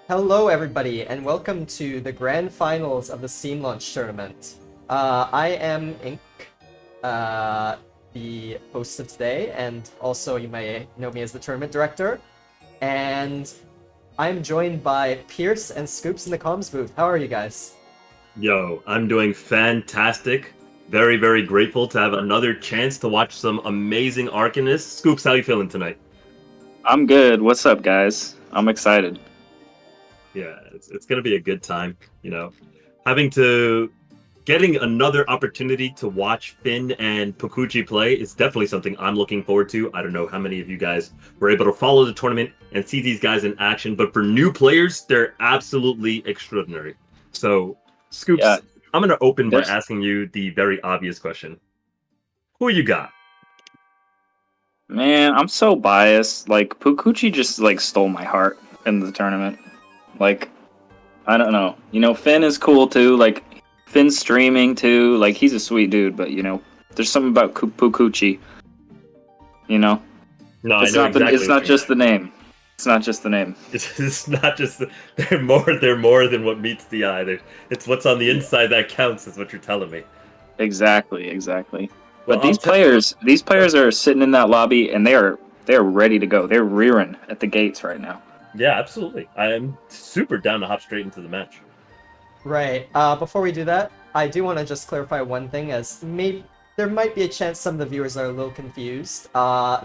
Hello, everybody, and welcome to the grand finals of the Steam Launch Tournament. I am Ink, the host of today, and also you may know me as the tournament director. And I'm joined by Pierce and Scoops in the comms booth. How are you guys? Yo, I'm doing fantastic. Very, very grateful to have another chance to watch some amazing Arcanists. Scoops, how you feeling tonight? I'm good. What's up, guys? I'm excited. Yeah, it's gonna be a good time. Having to getting another opportunity to watch Phynn and Poocoochie play is definitely something I'm looking forward to. I don't know how many of you guys were able to follow the tournament and see these guys in action, but for new players, they're absolutely extraordinary. So, Scoops, Yeah, I'm gonna open by there's asking you the very obvious question. Who you got? man, I'm so biased. Like Poocoochie just stole my heart in the tournament. Like I don't know. Finn is cool too. Like Finn's streaming too. Like he's a sweet dude, but there's something about Poocoochie. You know, No, I it's know not the. exactly It's what not you mean. just the name. It's not just the name. It's not just they're more than what meets the eye. It's what's on the Yeah. inside that counts, is what you're telling me. Exactly. Well, But these players are sitting in that lobby and they are ready to go. They're rearing at the gates right now. yeah, absolutely. I am super down to hop straight into the match. Right. Before we do that, I do want to just clarify one thing, as maybe there might be a chance some of the viewers are a little confused.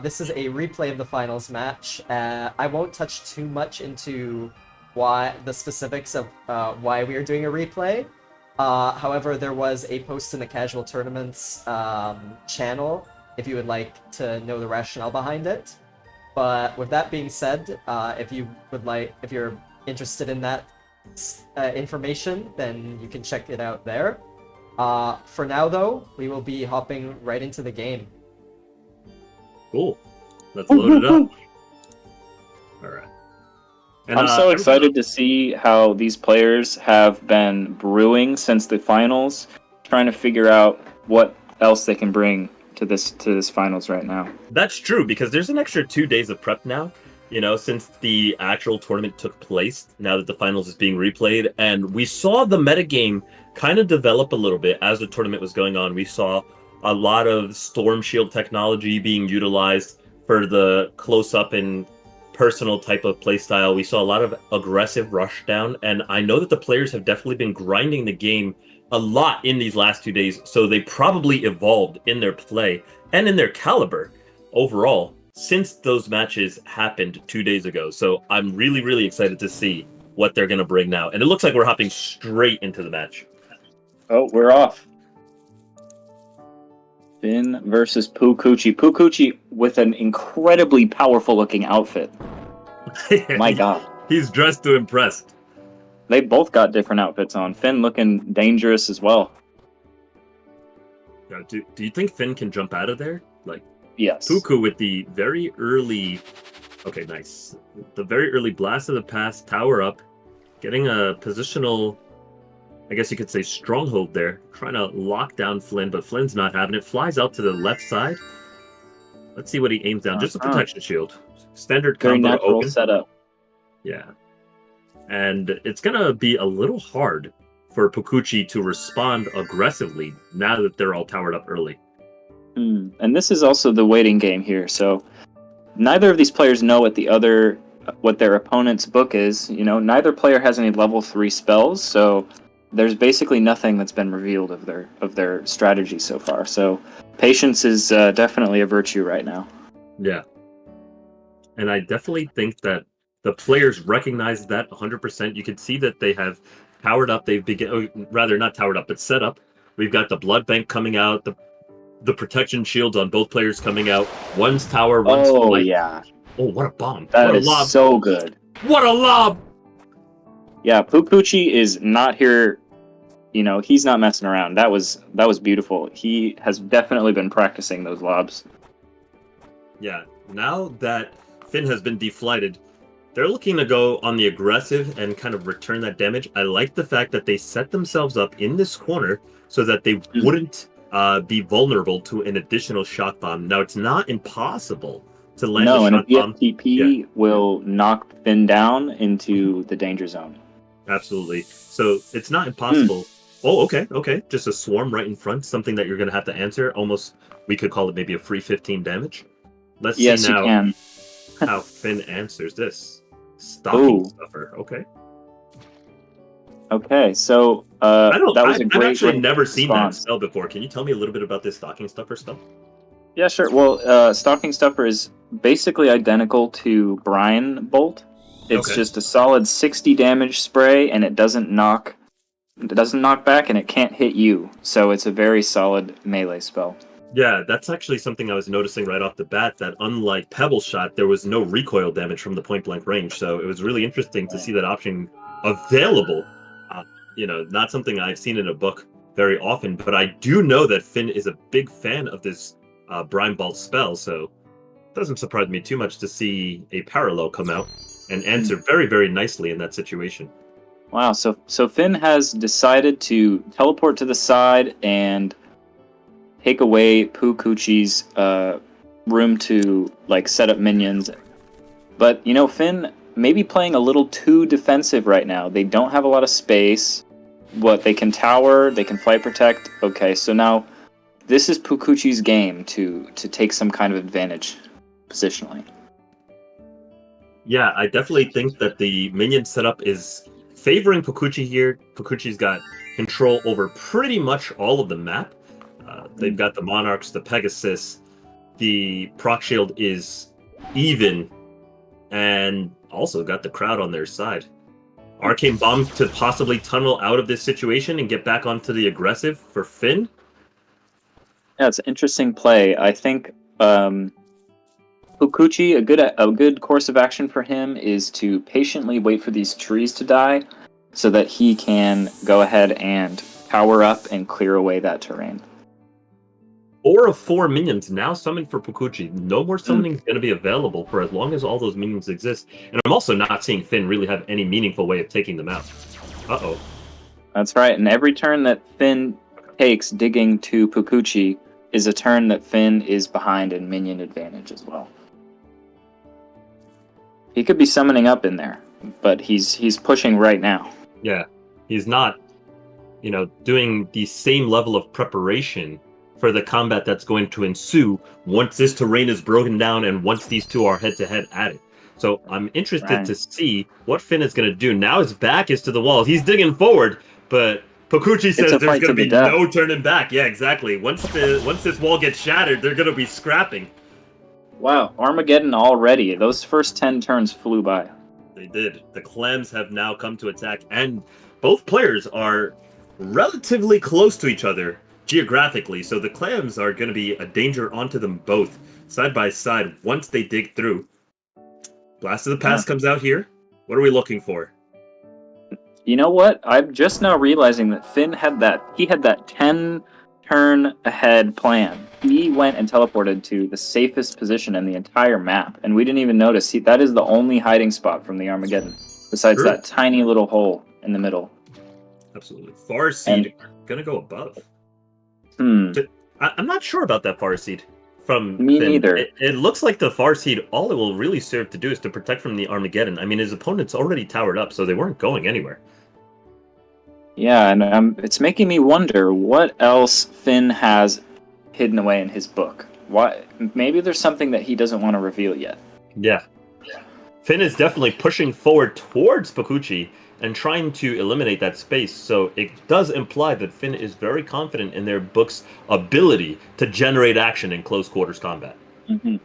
This is a replay of the finals match. I won't touch too much into why the specifics of why we are doing a replay. However, there was a post in the Casual Tournaments channel if you would like to know the rationale behind it. But with that being said, if you're interested in that information, then you can check it out there. For now, though, we will be hopping right into the game. Cool. Let's load it up. All right. And I'm so excited to see how these players have been brewing since the finals, trying to figure out what else they can bring to this finals right now. That's true, because there's an extra 2 days of prep now, since the actual tournament took place, now that the finals is being replayed. And we saw the metagame kind of develop a little bit as the tournament was going on. We saw a lot of Storm Shield technology being utilized for the close-up and personal type of playstyle. We saw a lot of aggressive rush down, and I know that the players have definitely been grinding the game a lot in these last 2 days, so they probably evolved in their play and in their caliber overall since those matches happened 2 days ago. So I'm really, really excited to see what they're going to bring now. And it looks like we're hopping straight into the match. Oh, we're off. Phynn versus Poocoochie. Poocoochie with an incredibly powerful looking outfit. My God. He's dressed to impress. They both got different outfits on. Phynn looking dangerous as well. Do you think Phynn can jump out of there? Like, Yes. Poocoo with the very early... Okay, nice. The very early blast of the past, tower up, getting a positional, I guess you could say, stronghold there, trying to lock down Flynn, but Flynn's not having it. Flies out to the left side. Let's see what he aims down. Just a protection shield. Standard Very combo to natural open. setup. Yeah. And it's going to be a little hard for Poocoochie to respond aggressively now that they're all towered up early. And this is also the waiting game here, so neither of these players know what their opponent's book is. Neither player has any level 3 spells, so there's basically nothing that's been revealed of their strategy so far. So patience is definitely a virtue right now. Yeah. And I definitely think that the players recognize that 100%. You can see that they have powered up. Rather not towered up, but set up. We've got the blood bank coming out, the protection shields on both players coming out. One's tower, one's light. Yeah. Oh, what a bomb. That what a is lob. so good. What a lob! Yeah, Poocoochie is not here. He's not messing around. That was beautiful. He has definitely been practicing those lobs. Yeah, now that Phynn has been deflighted, they're looking to go on the aggressive and kind of return that damage. I like the fact that they set themselves up in this corner so that they wouldn't be vulnerable to an additional shock bomb. Now, it's not impossible to land No, the and a shot bomb. BFTP will knock Phynn down into the danger zone. Absolutely. So it's not impossible. Oh, okay. Just a swarm right in front, something that you're going to have to answer. Almost, we could call it maybe a free 15 damage. Let's see Yes, you now can. how Phynn answers this. Stocking Stuffer. Okay. Okay, so that was a I've great actually never seen that response. spell before. Can you tell me a little bit about this Stocking Stuffer spell? Yeah, sure. Well, Stocking Stuffer is basically identical to Brine Bolt. It's Okay. just a solid 60 damage spray, and it doesn't knock back, and it can't hit you. So it's a very solid melee spell. Yeah, that's actually something I was noticing right off the bat, that unlike Pebble Shot, there was no recoil damage from the point blank range. So it was really interesting to see that option available. Not something I've seen in a book very often, but I do know that Phynn is a big fan of this Brine Bolt spell, so it doesn't surprise me too much to see a parallel come out and answer very, very nicely in that situation. Wow, so Phynn has decided to teleport to the side and take away Poocoochie's room to set up minions. But Phynn may be playing a little too defensive right now. They don't have a lot of space. They can tower, they can flight protect. Okay, so now this is Poocoochie's game to take some kind of advantage positionally. Yeah, I definitely think that the minion setup is favoring Poocoochie here. Poocoochie's got control over pretty much all of the map. They've got the Monarchs, the Pegasus, the Proc Shield is even, and also got the crowd on their side. Arcane Bomb to possibly tunnel out of this situation and get back onto the aggressive for Phynn. Yeah, it's an interesting play. I think Poocoochie, a good course of action for him is to patiently wait for these trees to die so that he can go ahead and power up and clear away that terrain. 4 of 4 minions now summoned for Poocoochie. No more summoning is going to be available for as long as all those minions exist. And I'm also not seeing Phynn really have any meaningful way of taking them out. Uh-oh. That's right, and every turn that Phynn takes digging to Poocoochie is a turn that Phynn is behind in minion advantage as well. He could be summoning up in there, but he's pushing right now. Yeah, he's not, doing the same level of preparation for the combat that's going to ensue once this terrain is broken down and once these two are head-to-head at it. So I'm interested to see what Phynn is going to do. Now his back is to the wall. He's digging forward, but Poocoochie says there's going to be no turning back. Yeah, exactly. Once this wall gets shattered, they're going to be scrapping. Wow, Armageddon already. Those first 10 turns flew by. They did. The clams have now come to attack, and both players are relatively close to each other geographically, so the clams are going to be a danger onto them both, side by side, once they dig through. Blast of the Past comes out here. What are we looking for? You know what? I'm just now realizing that Phynn had that 10 turn ahead plan. He went and teleported to the safest position in the entire map, and we didn't even notice. That is the only hiding spot from the Armageddon, besides that tiny little hole in the middle. Absolutely. Farseed gonna go above. I'm not sure about that Farseed from Me Phynn. neither. It looks like the Farseed, all it will really serve to do is to protect from the Armageddon. I mean, his opponent's already towered up, so they weren't going anywhere. Yeah, and it's making me wonder what else Phynn has hidden away in his book. Maybe there's something that he doesn't want to reveal yet. Yeah. Phynn is definitely pushing forward towards Poocoochie and trying to eliminate that space, so it does imply that Phynn is very confident in their book's ability to generate action in close quarters combat. Mm-hmm.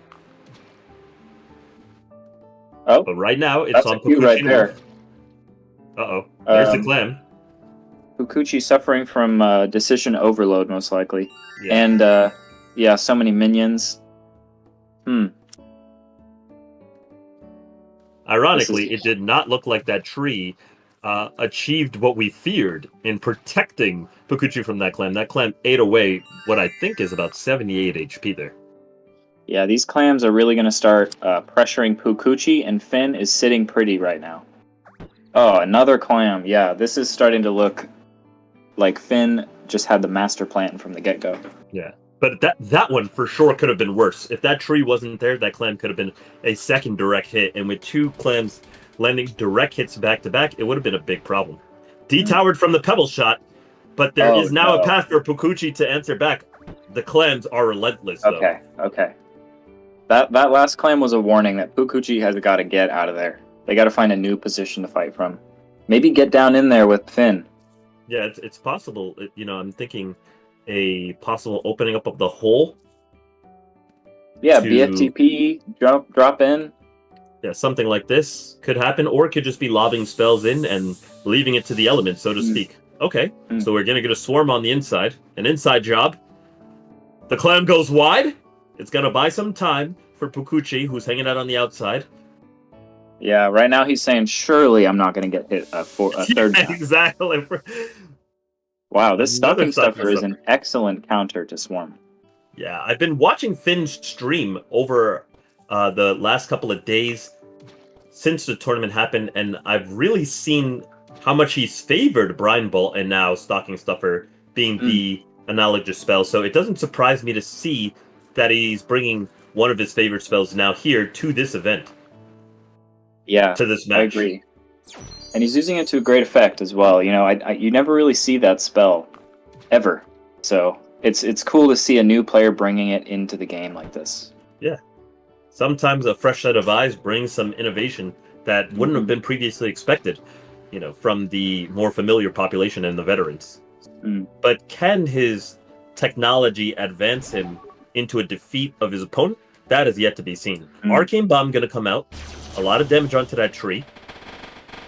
Oh, but right now it's on Poocoochie right there. Uh-oh, there's the clam. Poocoochie suffering from decision overload, most likely. Yeah. And, so many minions. Ironically, it did not look like that tree achieved what we feared in protecting Poocoochie from that clam. That clam ate away what I think is about 78 HP there. Yeah, these clams are really going to start pressuring Poocoochie, and Phynn is sitting pretty right now. Oh, another clam. Yeah, this is starting to look like Phynn just had the master plan from the get-go. Yeah. But that one for sure could have been worse. If that tree wasn't there, that clam could have been a second direct hit. And with 2 clams landing direct hits back to back, it would have been a big problem. Detowered from the pebble shot, but there is now a path for Poocoochie to answer back. The clams are relentless, though. Okay. That last clam was a warning that Poocoochie has got to get out of there. They got to find a new position to fight from. Maybe get down in there with Phynn. Yeah, it's possible. I'm thinking a possible opening up of the hole. Yeah, BFTP, drop in. Yeah, something like this could happen, or it could just be lobbing spells in and leaving it to the elements, so to speak. Okay, so we're gonna get a swarm on the inside, an inside job. The clam goes wide. It's gonna buy some time for Poocoochie, who's hanging out on the outside. Yeah, right now he's saying, surely I'm not gonna get hit a third time. Exactly. Wow, this Stocking Stuffer is an excellent counter to Swarm. Yeah, I've been watching Phinn's stream over the last couple of days since the tournament happened, and I've really seen how much he's favored Brine Bolt and now Stocking Stuffer being the analogous spell. So it doesn't surprise me to see that he's bringing one of his favorite spells now here to this event. Yeah, to this match. I agree. And he's using it to a great effect as well. You never really see that spell ever. So it's cool to see a new player bringing it into the game like this. Yeah. Sometimes a fresh set of eyes brings some innovation that wouldn't have been previously expected, from the more familiar population and the veterans. But can his technology advance him into a defeat of his opponent? That is yet to be seen. Arcane Bomb going to come out. A lot of damage onto that tree.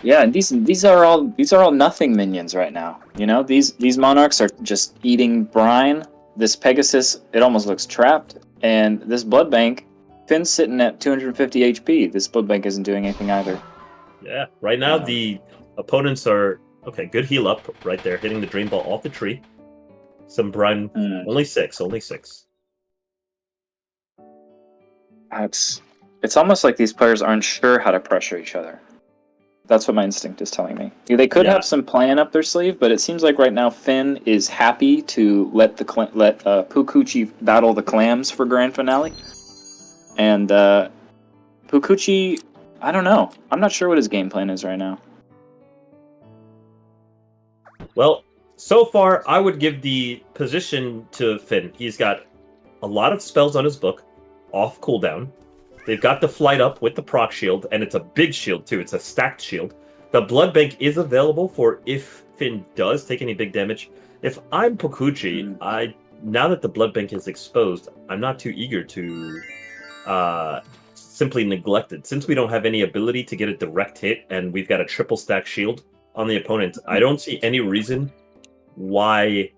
Yeah, and these are all nothing minions right now. These monarchs are just eating brine. This Pegasus, it almost looks trapped, and this blood bank, Phinn's sitting at 250 HP. This blood bank isn't doing anything either. Yeah, right now the opponents are good heal up right there, hitting the drain ball off the tree. Some brine, only six. It's almost like these players aren't sure how to pressure each other. That's what my instinct is telling me. They could have some plan up their sleeve, but it seems like right now Phynn is happy to let Poocoochie battle the clams for grand finale. And Poocoochie, I don't know. I'm not sure what his game plan is right now. Well, so far I would give the position to Phynn. He's got a lot of spells on his book, off cooldown. They've got the flight up with the proc shield, and it's a big shield too. It's a stacked shield. The blood bank is available for if Phynn does take any big damage. If I'm Poocoochie, now that the blood bank is exposed, I'm not too eager to simply neglect it. Since we don't have any ability to get a direct hit, and we've got a triple stack shield on the opponent, I don't see any reason why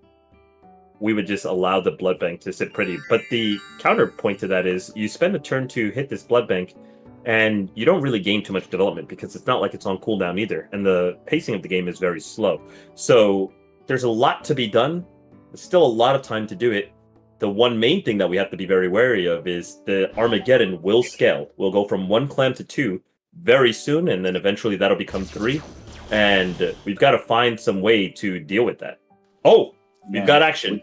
we would just allow the blood bank to sit pretty. But the counterpoint to that is you spend a turn to hit this blood bank and you don't really gain too much development because it's not like it's on cooldown either. And the pacing of the game is very slow. So there's a lot to be done. There's still a lot of time to do it. The one main thing that we have to be very wary of is the Armageddon will scale. We'll go from 1 clam to 2 very soon, and then eventually that'll become 3. And we've got to find some way to deal with that. Oh, we've got action.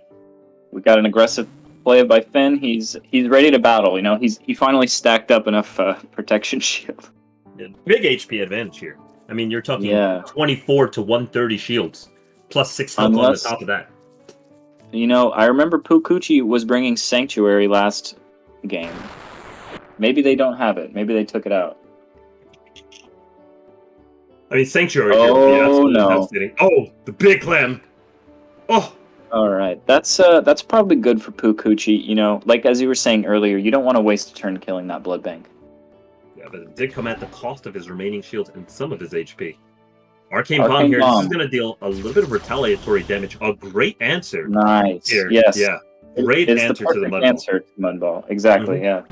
We got an aggressive play by Phynn. He's ready to battle. He finally stacked up enough protection shield. Yeah, big HP advantage here. I mean, you're talking 24 to 130 shields, plus 6 health on the top of that. I remember Poocoochie was bringing Sanctuary last game. Maybe they don't have it. Maybe they took it out. I mean, Sanctuary here would be absolutely devastating. Oh, the big clam. Oh. All right, that's probably good for Poocoochie. Like as you were saying earlier, you don't want to waste a turn killing that blood bank. Yeah, but it did come at the cost of his remaining shields and some of his HP. Arcane Bomb here. This is going to deal a little bit of retaliatory damage. A great answer. Nice. Here. Yes. Yeah. Great answer to the Mud Ball. Exactly. Yeah.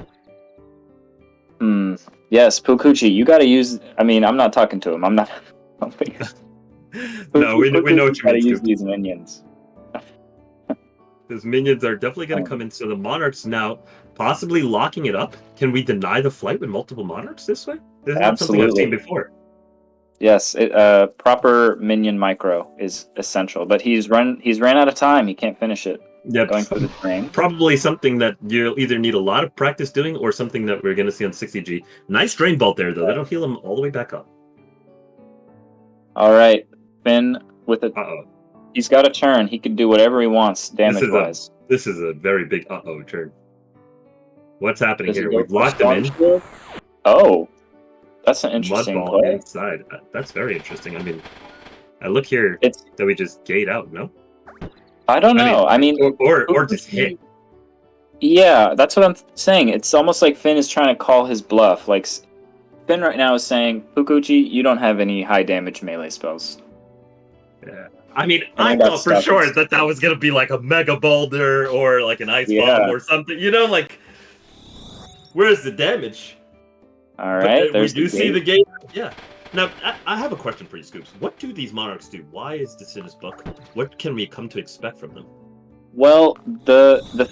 Yes, Poocoochie, you got to use. I mean, I'm not talking to him. I'm not. No, we know what you mean. Got to use these minions. Those minions are definitely going to come in. So the Monarchs now possibly locking it up. Can we deny the flight with multiple Monarchs this way? This is not something I've seen before. Yes, proper minion micro is essential, but he's ran out of time. He can't finish it. Yep. going for the drain. Probably something that you'll either need a lot of practice doing or something that we're going to see on 60G. Nice drain bolt there, though. That'll heal him all the way back up. All right, Phynn with it. Uh-oh. He's got a turn. He can do whatever he wants damage-wise. This is a very big uh-oh turn. What's happening Does he here? go We've for locked him in. Storm Shield? Oh, that's an Mud interesting ball play. inside. That's very interesting. I mean, I look here It's. that we just gate out, no? I don't know. I mean, or just hit. Yeah, that's what I'm saying. It's almost like Phynn is trying to call his bluff. Like Phynn right now is saying, Poocoochie, you don't have any high damage melee spells. Yeah. I mean, And I that thought for stuff sure is- that was going to be like a Mega Boulder or like an Ice Bomb or something. You know, like, where's the damage? All right, We do see the gate. gate. Yeah. Now, I have a question for you, Scoops. What do these Monarchs do? Why is this in his book? What can we come to expect from them? Well, the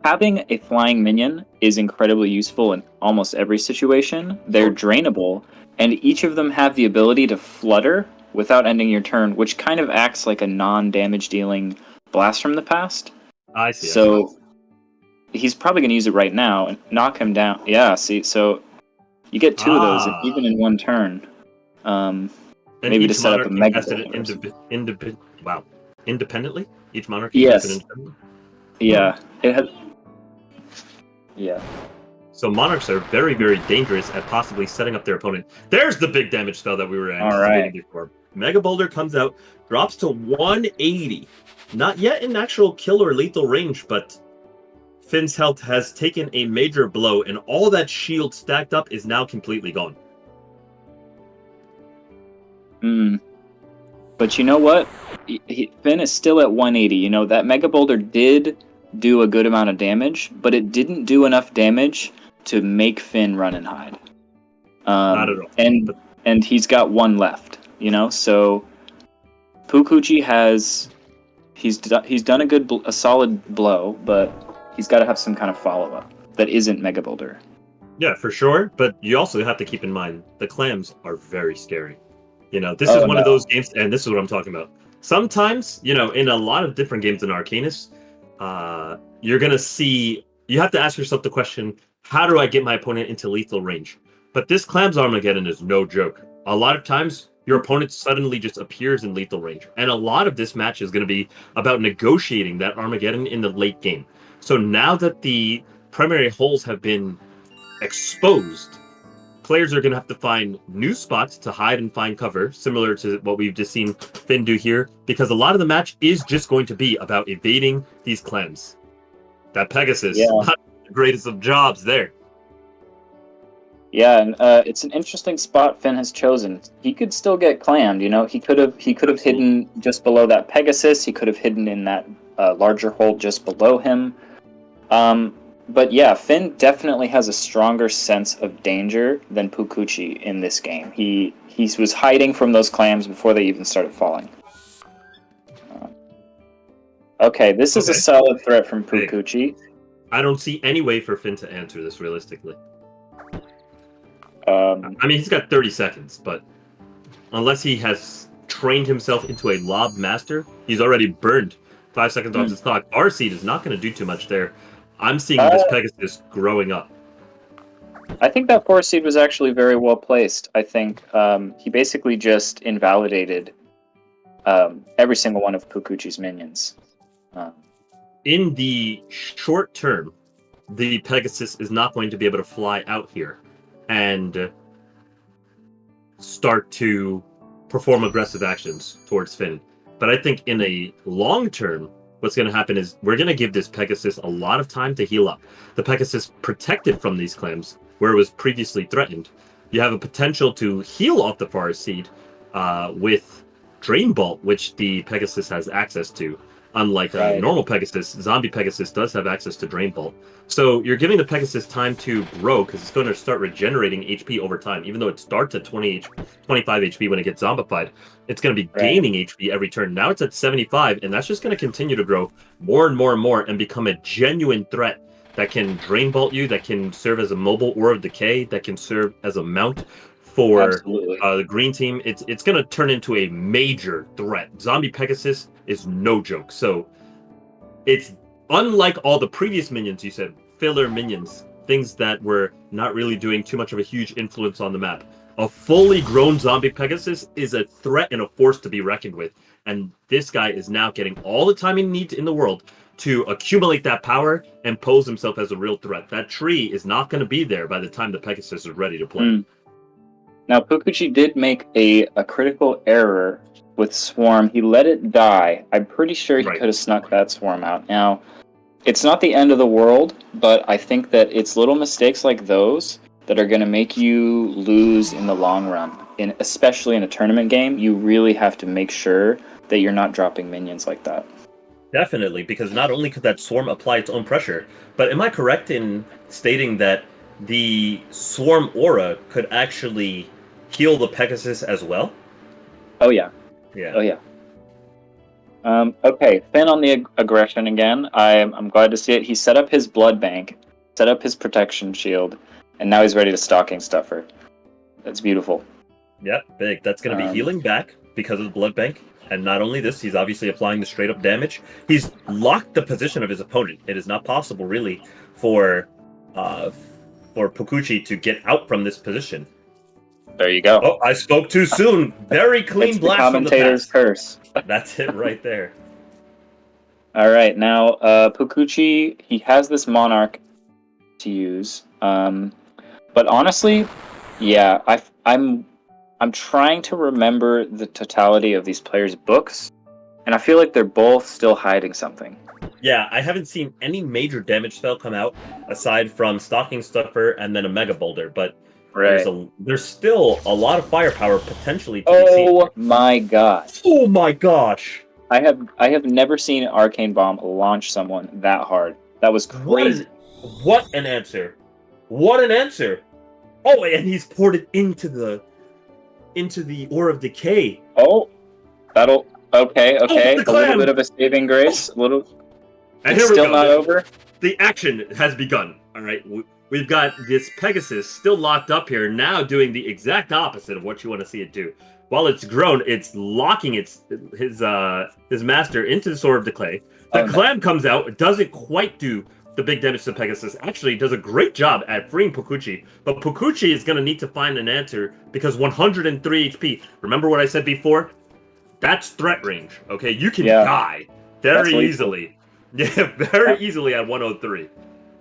having a flying minion is incredibly useful in almost every situation. They're drainable, and each of them have the ability to flutter without ending your turn, which kind of acts like a non-damage dealing blast from the past. I see. So he's probably going to use it right now and knock him down. Yeah, see, so you get two of those, even in one turn. Maybe to set up a Mega Boulder. Wow. Independently? Each Monarch Yes. can independently? Yeah. It has. Yeah. So Monarchs are very, very dangerous at possibly setting up their opponent. There's the big damage spell that we were anticipating before. Mega Boulder comes out, drops to 180. Not yet in actual kill or lethal range, but Phynn's health has taken a major blow, and all that shield stacked up is now completely gone. But you know what? Phynn is still at 180. You know, that Mega Boulder did do a good amount of damage, but it didn't do enough damage to make Phynn run and hide. Not at all. And he's got one left, you know? So Poocoochie has... He's done a solid blow, but he's got to have some kind of follow-up that isn't Mega Boulder. Yeah, for sure. But you also have to keep in mind, the clams are very scary. You know, this is one of those games, and this is what I'm talking about. Sometimes, you know, in a lot of different games in Arcanus, you're going to see... You have to ask yourself the question, how do I get my opponent into lethal range? But this Clams Armageddon is no joke. A lot of times, your opponent suddenly just appears in lethal range. And a lot of this match is going to be about negotiating that Armageddon in the late game. So now that the primary holes have been exposed, players are going to have to find new spots to hide and find cover, similar to what we've just seen Phynn do here, because a lot of the match is just going to be about evading these clams. That Pegasus, not the greatest of jobs there. Yeah, and it's an interesting spot Phynn has chosen. He could still get clammed, you know. He could have hidden just below that Pegasus. He could have hidden in that larger hole just below him. But yeah, Phynn definitely has a stronger sense of danger than Poocoochie in this game. He was hiding from those clams before they even started falling. Okay, this is a solid threat from Poocoochie. I don't see any way for Phynn to answer this realistically. I mean, he's got 30 seconds, but unless he has trained himself into a lob master, he's already burned 5 seconds off his clock. Farseed is not going to do too much there. I'm seeing this Pegasus growing up. I think that Farseed was actually very well placed. I think he basically just invalidated every single one of Poocoochie's minions. In the short term, the Pegasus is not going to be able to fly out here and start to perform aggressive actions towards Phynn. But I think in a long term, what's going to happen is we're going to give this Pegasus a lot of time to heal up. The Pegasus protected from these clams, where it was previously threatened. You have a potential to heal off the Farseed with Drain Bolt, which the Pegasus has access to. Unlike a normal Pegasus, Zombie Pegasus does have access to Drain Bolt. So you're giving the Pegasus time to grow, because it's going to start regenerating HP over time. Even though it starts at 25 HP when it gets zombified, it's going to be gaining HP every turn. Now it's at 75, and that's just going to continue to grow more and more and more and become a genuine threat that can Drain Bolt you, that can serve as a mobile Aura of Decay, that can serve as a mount for the green team. It's going to turn into a major threat. Zombie Pegasus is no joke. So it's unlike all the previous minions you said, filler minions, things that were not really doing too much of a huge influence on the map. A fully grown zombie Pegasus is a threat and a force to be reckoned with. And this guy is now getting all the time he needs in the world to accumulate that power and pose himself as a real threat. That tree is not going to be there by the time the Pegasus is ready to play. Now, Poocoochie did make a critical error with Swarm. He let it die. I'm pretty sure he could have snuck that Swarm out. Now, it's not the end of the world, but I think that it's little mistakes like those that are going to make you lose in the long run. Especially in a tournament game, you really have to make sure that you're not dropping minions like that. Definitely, because not only could that Swarm apply its own pressure, but am I correct in stating that the Swarm aura could actually heal the Pegasus as well? Oh, yeah. Yeah. Oh, yeah. Okay, Phynn on the aggression again. I'm glad to see it. He set up his blood bank, set up his protection shield, and now he's ready to Stalking Stuffer. That's beautiful. Yep, big. That's going to be healing back because of the blood bank. And not only this, he's obviously applying the straight-up damage. He's locked the position of his opponent. It is not possible, really, for Poocoochie to get out from this position. There you go. Oh, I spoke too soon. Very clean it's blast the commentator's from the curse. That's it right there. All right, now Poocoochie, he has this Monarch to use, but honestly, yeah, I'm trying to remember the totality of these players' books, and I feel like they're both still hiding something. Yeah, I haven't seen any major damage spell come out aside from Stalking Stuffer and then a Mega Boulder, but there's still a lot of firepower potentially to be seen. Oh my god. Oh my gosh. I have never seen Arcane Bomb launch someone that hard. That was crazy. What an answer. What an answer. Oh, and he's poured it into the Ore of Decay. Oh, that'll okay. Oh, A little bit of a saving grace. A little. And it's still not over. The action has begun. All right, we've got this Pegasus still locked up here, now doing the exact opposite of what you want to see it do. While it's grown, it's locking his master into the Sword of Decay. The clam comes out, it doesn't quite do the big damage to Pegasus. Actually, does a great job at freeing Poocoochie, but Poocoochie is going to need to find an answer because 103 HP. Remember what I said before? That's threat range. Okay, you can die very easily. Yeah, very easily at 103.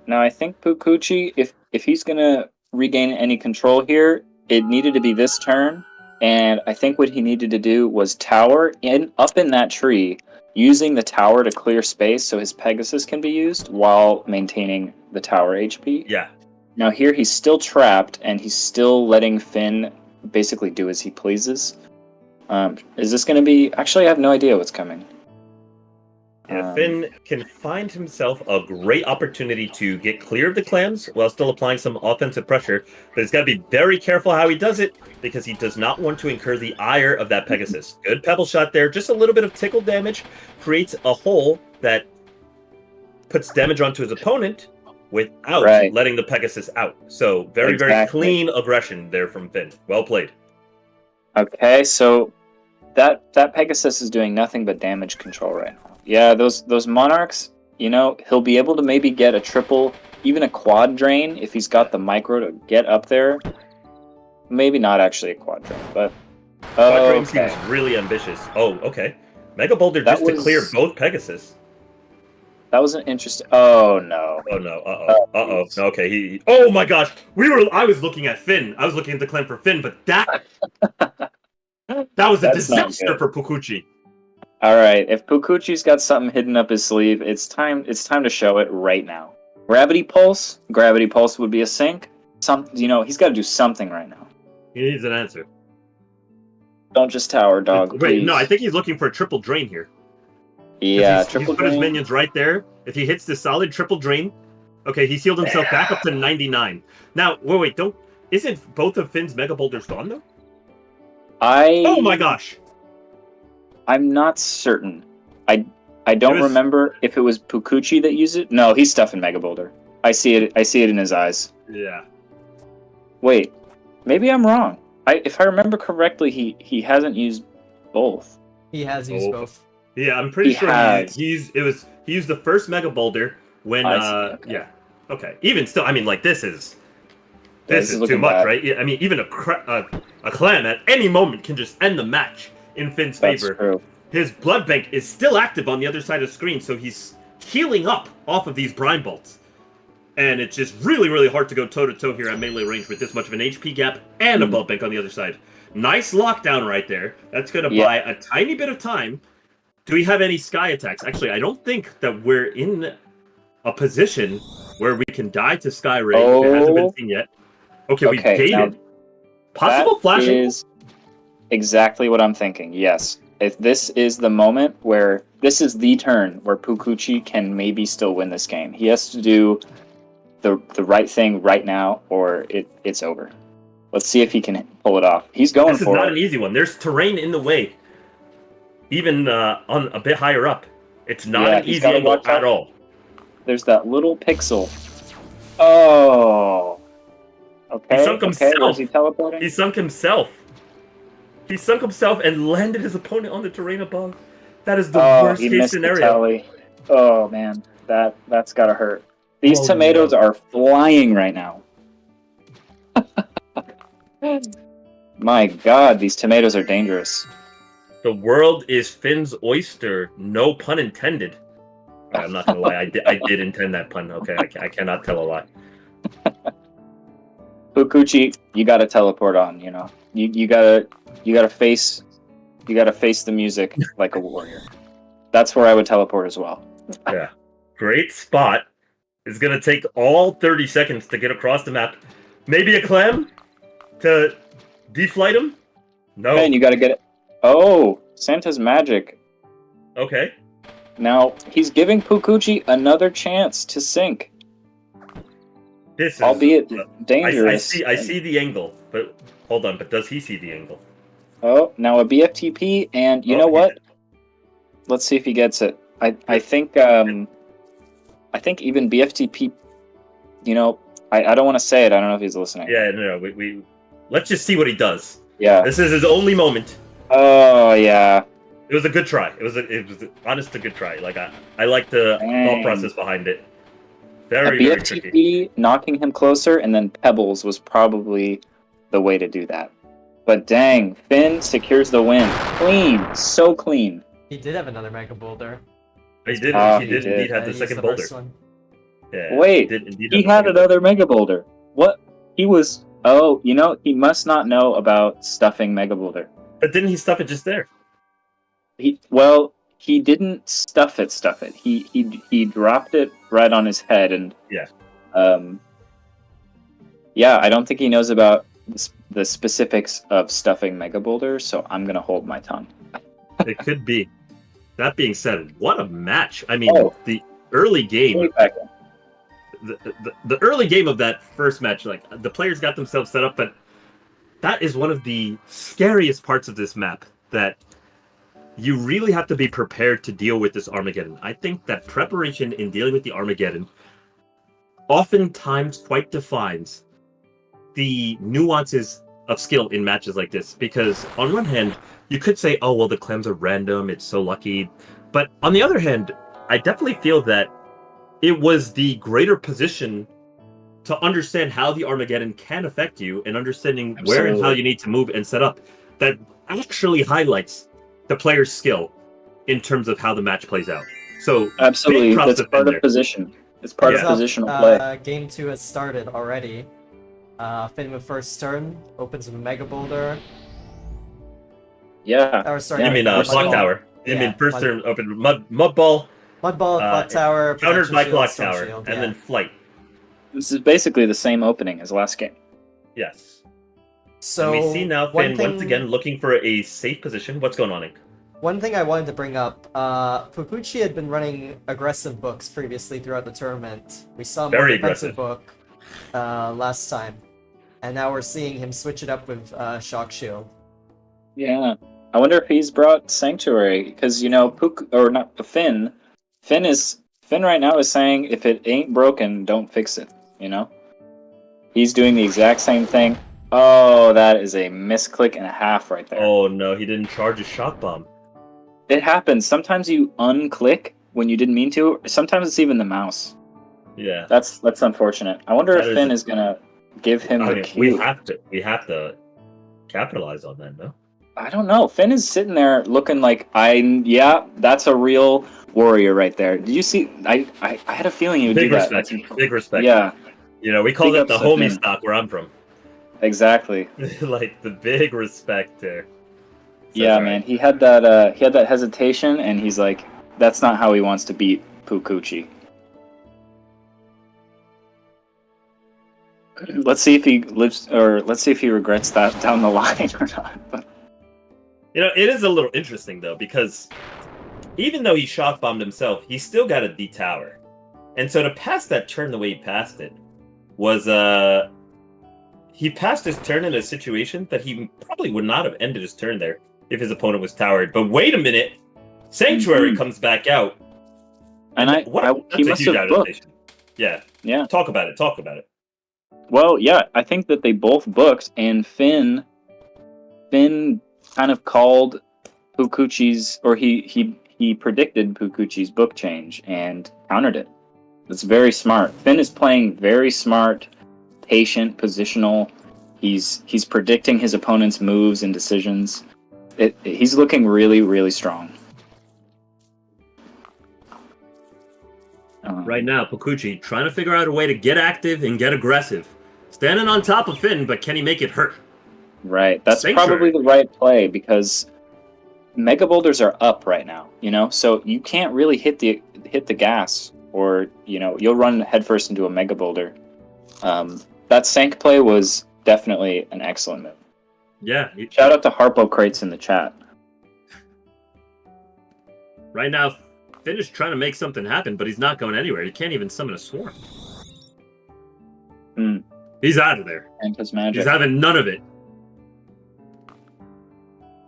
Now I think Poocoochie, if he's gonna regain any control here, it needed to be this turn, and I think what he needed to do was tower up in that tree, using the tower to clear space so his Pegasus can be used while maintaining the tower HP. Yeah. Now here he's still trapped, and he's still letting Phynn basically do as he pleases. Is this gonna be? Actually, I have no idea what's coming. Yeah, Phynn can find himself a great opportunity to get clear of the clams while still applying some offensive pressure, but he's got to be very careful how he does it because he does not want to incur the ire of that Pegasus. Good pebble shot there, just a little bit of tickle damage creates a hole that puts damage onto his opponent without letting the Pegasus out. So very clean aggression there from Phynn. Well played. Okay, so that Pegasus is doing nothing but damage control right now. Yeah, those Monarchs, he'll be able to maybe get a triple, even a quad drain if he's got the micro to get up there. Maybe not actually a quad drain, but... Quad drain seems really ambitious. Oh, okay. Mega Boulder just to clear both Pegasus. That was an interesting... Oh, no. Oh, no. Uh-oh. Okay, Oh, my gosh! I was looking at Phynn. I was looking at the claim for Phynn, but that... that was a disaster for Poocoochie. All right, if Poocoochie's got something hidden up his sleeve, it's time to show it right now. Gravity Pulse would be a sink. He's got to do something right now. He needs an answer. Don't just tower, dog. Wait, please. No, I think he's looking for a triple drain here. Yeah, triple drain. He's put his minions right there. If he hits the solid triple drain, okay, he's healed himself back up to 99. Now, wait, isn't both of Phynn's Mega Boulders gone though? Oh my gosh! I'm not certain. I don't remember if it was Poocoochie that used it. No, he's stuffing Mega Boulder. I see it in his eyes. Yeah. Wait, maybe I'm wrong. If I remember correctly, he hasn't used both. He has used both. Yeah, I'm pretty He sure has. he used the first Mega Boulder when I see, okay. yeah. Okay. Even still, I mean, like this is This is too looking much, bad. right? Yeah, I mean, even a clan at any moment can just end the match in Finn's That's favor. true. His blood bank is still active on the other side of the screen, so he's healing up off of these brine bolts. And it's just really, really hard to go toe-to-toe here at melee range with this much of an HP gap and a blood bank on the other side. Nice lockdown right there. That's going to buy a tiny bit of time. Do we have any sky attacks? Actually, I don't think that we're in a position where we can die to Sky Ray if it hasn't been seen yet. Okay, we've gated. Possible flashing? That is exactly what I'm thinking, yes. If this is the moment where... This is the turn where Poocoochie can maybe still win this game. He has to do the right thing right now, or it's over. Let's see if he can pull it off. He's going for it. This is not an easy one. There's terrain in the way. Even on a bit higher up. It's not an easy angle at all. There's that little pixel. Oh. Okay. He sunk himself. Where's he teleporting? He sunk himself. He sunk himself and landed his opponent on the terrain above. That is the worst case scenario. Oh man, that's gotta hurt. These tomatoes are flying right now. My God, these tomatoes are dangerous. The world is Finn's oyster. No pun intended. I'm not gonna lie. I did intend that pun. Okay, I cannot tell a lie. Poocoochie, you gotta teleport on. You know, you gotta face the music like a warrior. That's where I would teleport as well. Yeah, great spot. It's gonna take all 30 seconds to get across the map. Maybe a clam to deflight him. No. Man, you gotta get it. Oh, Santa's magic. Okay. Now, he's giving Poocoochie another chance to sink. This is, albeit dangerous. I see the angle, but hold on, but does he see the angle? Oh, now a BFTP, and you know what? Let's see if he gets it. I think even BFTP, you know, I don't want to say it. I don't know if he's listening. Yeah, no, we let's just see what he does. Yeah. This is his only moment. Oh, yeah. It was a good try. It was honest a good try. Like I like the thought process behind it. Very BFTP tricky. Knocking him closer, and then Pebbles was probably the way to do that. But dang, Phynn secures the win. Clean, so clean. He did have another Mega Boulder. He did indeed have the second boulder. Yeah, wait, he had another Mega Boulder. What? He was... Oh, you know, he must not know about stuffing Mega Boulder. But didn't he stuff it just there? He didn't stuff it. He dropped it right on his head, and I don't think he knows about the specifics of stuffing Mega Boulder, so I'm gonna hold my tongue. It could be. That being said, what a match! I mean, the early game, the early game of that first match, like the players got themselves set up, but that is one of the scariest parts of this map. That you really have to be prepared to deal with this Armageddon. I think that preparation in dealing with the Armageddon oftentimes quite defines the nuances of skill in matches like this. Because on one hand, you could say, oh, well, the clams are random, it's so lucky. But on the other hand, I definitely feel that it was the greater position to understand how the Armageddon can affect you and understanding where and how you need to move and set up that actually highlights the player's skill in terms of how the match plays out. So absolutely, that's part of position. It's part of positional play. Game 2 has started already. Phynn with first turn opens with a Mega Boulder. Yeah. Or, sorry, you mean Clock Tower? You mean first turn open Mud Ball? Mud Ball, Clock Tower, countered by Clock Storm Tower, Shield, and then Flight. This is basically the same opening as last game. Yes. So and we see now Phynn once again looking for a safe position. What's going on, Ink? One thing I wanted to bring up, Poocoochie had been running aggressive books previously throughout the tournament. We saw a more defensive book last time, and now we're seeing him switch it up with Shock Shield. Yeah, I wonder if he's brought Sanctuary, because, you know, Phynn right now is saying, if it ain't broken, don't fix it, you know? He's doing the exact same thing. Oh, that is a misclick and a half right there. Oh no, he didn't charge a shock bomb. It happens. Sometimes you unclick when you didn't mean to. Sometimes it's even the mouse. Yeah. That's unfortunate. I wonder That if is Finn a- is gonna give him I the mean, cue. we have to capitalize on that, no? I don't know. Finn is sitting there looking like yeah, that's a real warrior right there. Did you see? I had a feeling he would Big do that. respect. Big respect. Yeah, You know, we call big it the ups to homie Finn. stock where I'm from. Exactly. Like the big respect there. Yeah, Says, man. He had that hesitation, and he's like, that's not how he wants to beat Poocoochie. Let's see if he lives, or let's see if he regrets that down the line or not. You know, it is a little interesting though, because even though he shock bombed himself, he still got a D tower. And so to pass that turn the way he passed it was he passed his turn in a situation that he probably would not have ended his turn there if his opponent was towered. But wait a minute, Sanctuary comes back out. And that's he a must huge have booked. adaptation. Yeah. Yeah. Talk about it. Talk about it. Well, yeah, I think that they both booked, and Finn kind of called Poocoochie's, or he predicted Poocoochie's book change and countered it. That's very smart. Finn is playing very smart, patient, positional. He's predicting his opponent's moves and decisions. He's looking really, really strong. Right now, Poocoochie trying to figure out a way to get active and get aggressive. Standing on top of Finn, but can he make it hurt? Right. That's Sanctuary. probably the right play because Mega Boulders are up right now, so you can't really hit the gas, or you'll run headfirst into a Mega Boulder. That Sank play was definitely an excellent move. Yeah. Shout out to Harpo Crates in the chat. Right now, Finn is trying to make something happen, but he's not going anywhere. He can't even summon a swarm. He's out of there. Santa's magic. He's having none of it.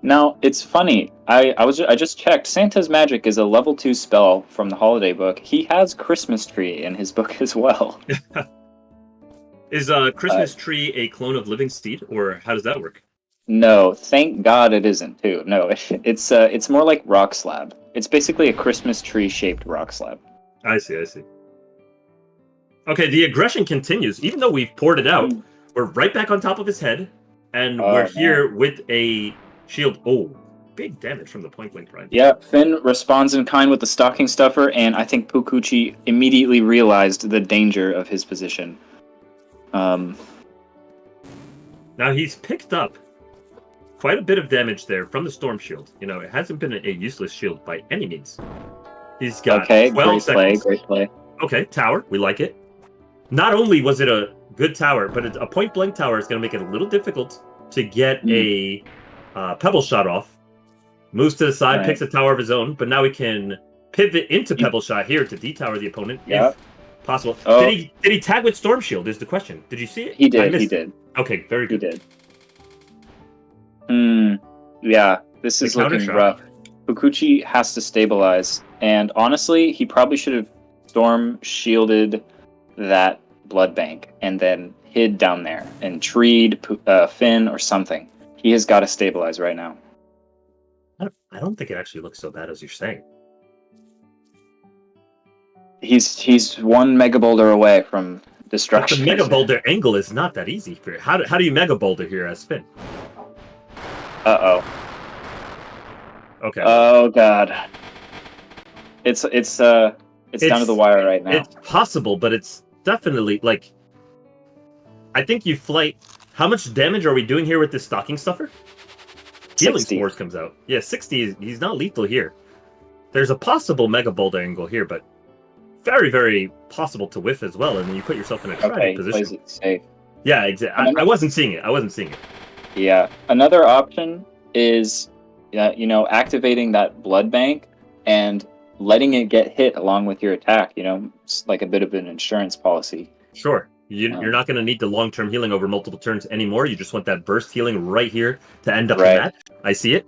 Now, it's funny. I just checked. Santa's Magic is a level 2 spell from the holiday book. He has Christmas Tree in his book as well. Is Christmas Tree a clone of Living Steed, or how does that work? No, thank God it isn't too. No, it's more like Rock Slab. It's basically a Christmas tree shaped rock slab. I see. Okay, the aggression continues. Even though we've poured it out, we're right back on top of his head, and we're here with a shield. Oh, big damage from the point blank, Brian. Yeah, Finn responds in kind with the stocking stuffer, and I think Poocoochie immediately realized the danger of his position. Now he's picked up quite a bit of damage there from the storm shield. It hasn't been a useless shield by any means. He's got 12 seconds. Great play. Okay, tower. We like it. Not only was it a good tower, but a point blank tower is going to make it a little difficult to get a pebble shot off. Moves to the side, picks a tower of his own, but now he can pivot into pebble shot here to de-tower the opponent if possible. Oh. Did he tag with storm shield is the question. Did you see it? He did. Okay, very good. He did. Yeah, this is looking rough. Poocoochie has to stabilize, and honestly, he probably should have storm shielded that blood bank and then hid down there and treed Finn or something. He has got to stabilize right now. I don't think it actually looks so bad as you're saying. He's one Mega Boulder away from destruction. But the Mega Boulder angle is not that easy for you. How do you Mega Boulder here as Finn? Uh-oh. Okay. Oh god. It's down to the wire right now. It's possible, but it's definitely I think you flight. How much damage are we doing here with this stocking stuffer? Healing 60. Spores comes out. Yeah, 60. He's not lethal here. There's a possible Mega Boulder angle here, but very, very possible to whiff as well, and then you put yourself in a tragic position. Plays it safe. Yeah, exactly. I wasn't seeing it. Yeah. Another option is, activating that blood bank and letting it get hit along with your attack. It's like a bit of an insurance policy. Sure. You're not going to need the long-term healing over multiple turns anymore. You just want that burst healing right here to end up the match. I see it.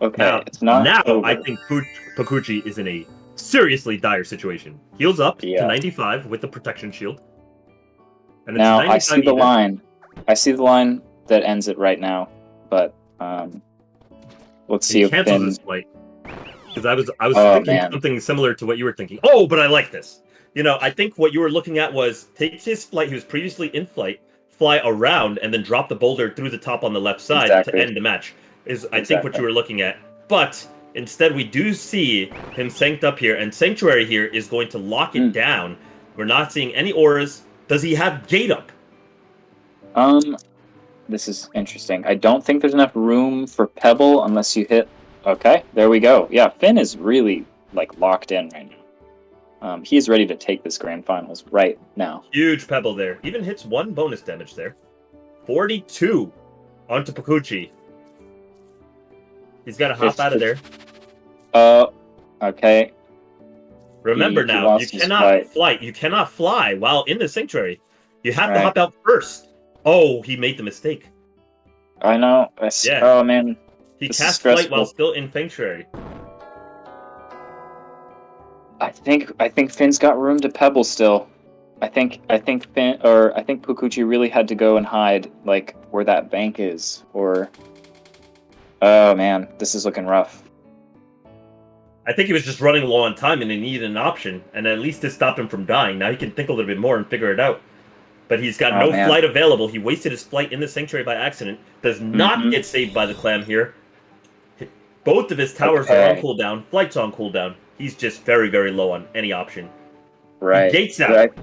Okay, now, it's not over. I think Poocoochie is in a seriously dire situation. Heals up to 95 with the protection shield. And now I see the line. I see the line that ends it right now, but Let's see He if cancels Phynn... his flight. Because I was Oh, thinking man. something similar to what you were thinking. Oh, but I like this. I think what you were looking at was take his flight. He was previously in flight, fly around, and then drop the boulder through the top on the left side to Exactly. end the match. I think what you were looking at. But instead, we do see him sanked up here, and Sanctuary here is going to lock it down. We're not seeing any auras. Does he have gate up? This is interesting. I don't think there's enough room for Pebble unless you hit... Okay, there we go. Yeah, Phynn is really, locked in right now. He is ready to take this grand finals right now. Huge Pebble there. Even hits 1 bonus damage there. 42 onto Poocoochie. He's got to hop out of there. Okay. Remember He now, you lost his cannot flight. fly. You cannot fly while in the Sanctuary. You have to Right. hop out first. Oh, he made the mistake. I know. Yeah. Oh, man. He This is cast flight stressful. while still in Sanctuary. I think Finn's got room to Pebble still. I think Poocoochie really had to go and hide where that bank is, or... Oh man, this is looking rough. I think he was just running low on time and he needed an option, and at least it stopped him from dying. Now he can think a little bit more and figure it out. But he's got no flight available. He wasted his flight in the Sanctuary by accident. Does not get saved by the clam here. Both of his towers are on cooldown. Flight's on cooldown. He's just very, very low on any option. Right. He gates out. Right.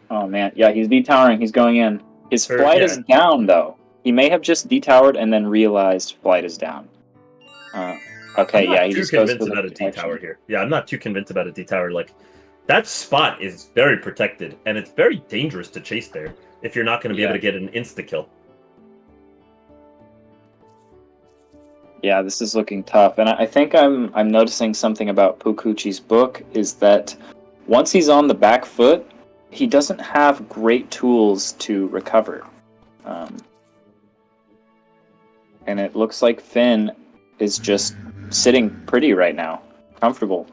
Oh man, yeah, he's detowering. He's going in. His flight is down though. He may have just detowered and then realized flight is down. Okay, yeah, he just goes for the detower here. Yeah, I'm not too convinced about a detower. That spot is very protected, and it's very dangerous to chase there if you're not going to be able to get an insta-kill. Yeah, this is looking tough, and I think I'm noticing something about Poocoochie's book is that once he's on the back foot, he doesn't have great tools to recover. And it looks like Phynn is just sitting pretty right now. Comfortable.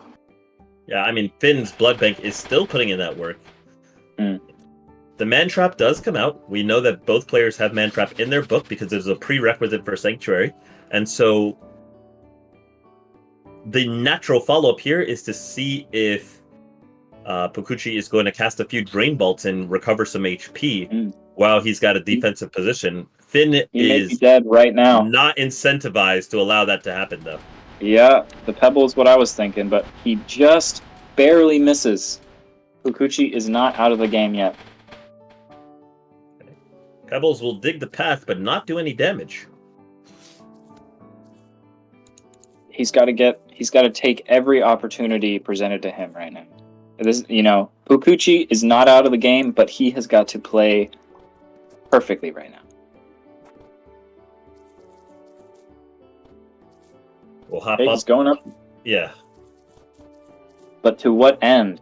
Yeah, I mean, Finn's blood bank is still putting in that work. The man trap does come out. We know that both players have man trap in their book because there's a prerequisite for Sanctuary. And so the natural follow-up here is to see if Poocoochie is going to cast a few Drain Bolts and recover some HP while he's got a defensive position. Phynn is dead right now. Not incentivized to allow that to happen, though. Yeah, the Pebble is what I was thinking, but he just barely misses. Poocoochie is not out of the game yet. Okay. Pebbles will dig the path, but not do any damage. He's got to take every opportunity presented to him right now. Poocoochie is not out of the game, but he has got to play perfectly right now. We'll hop up. He's going up. Yeah. But to what end?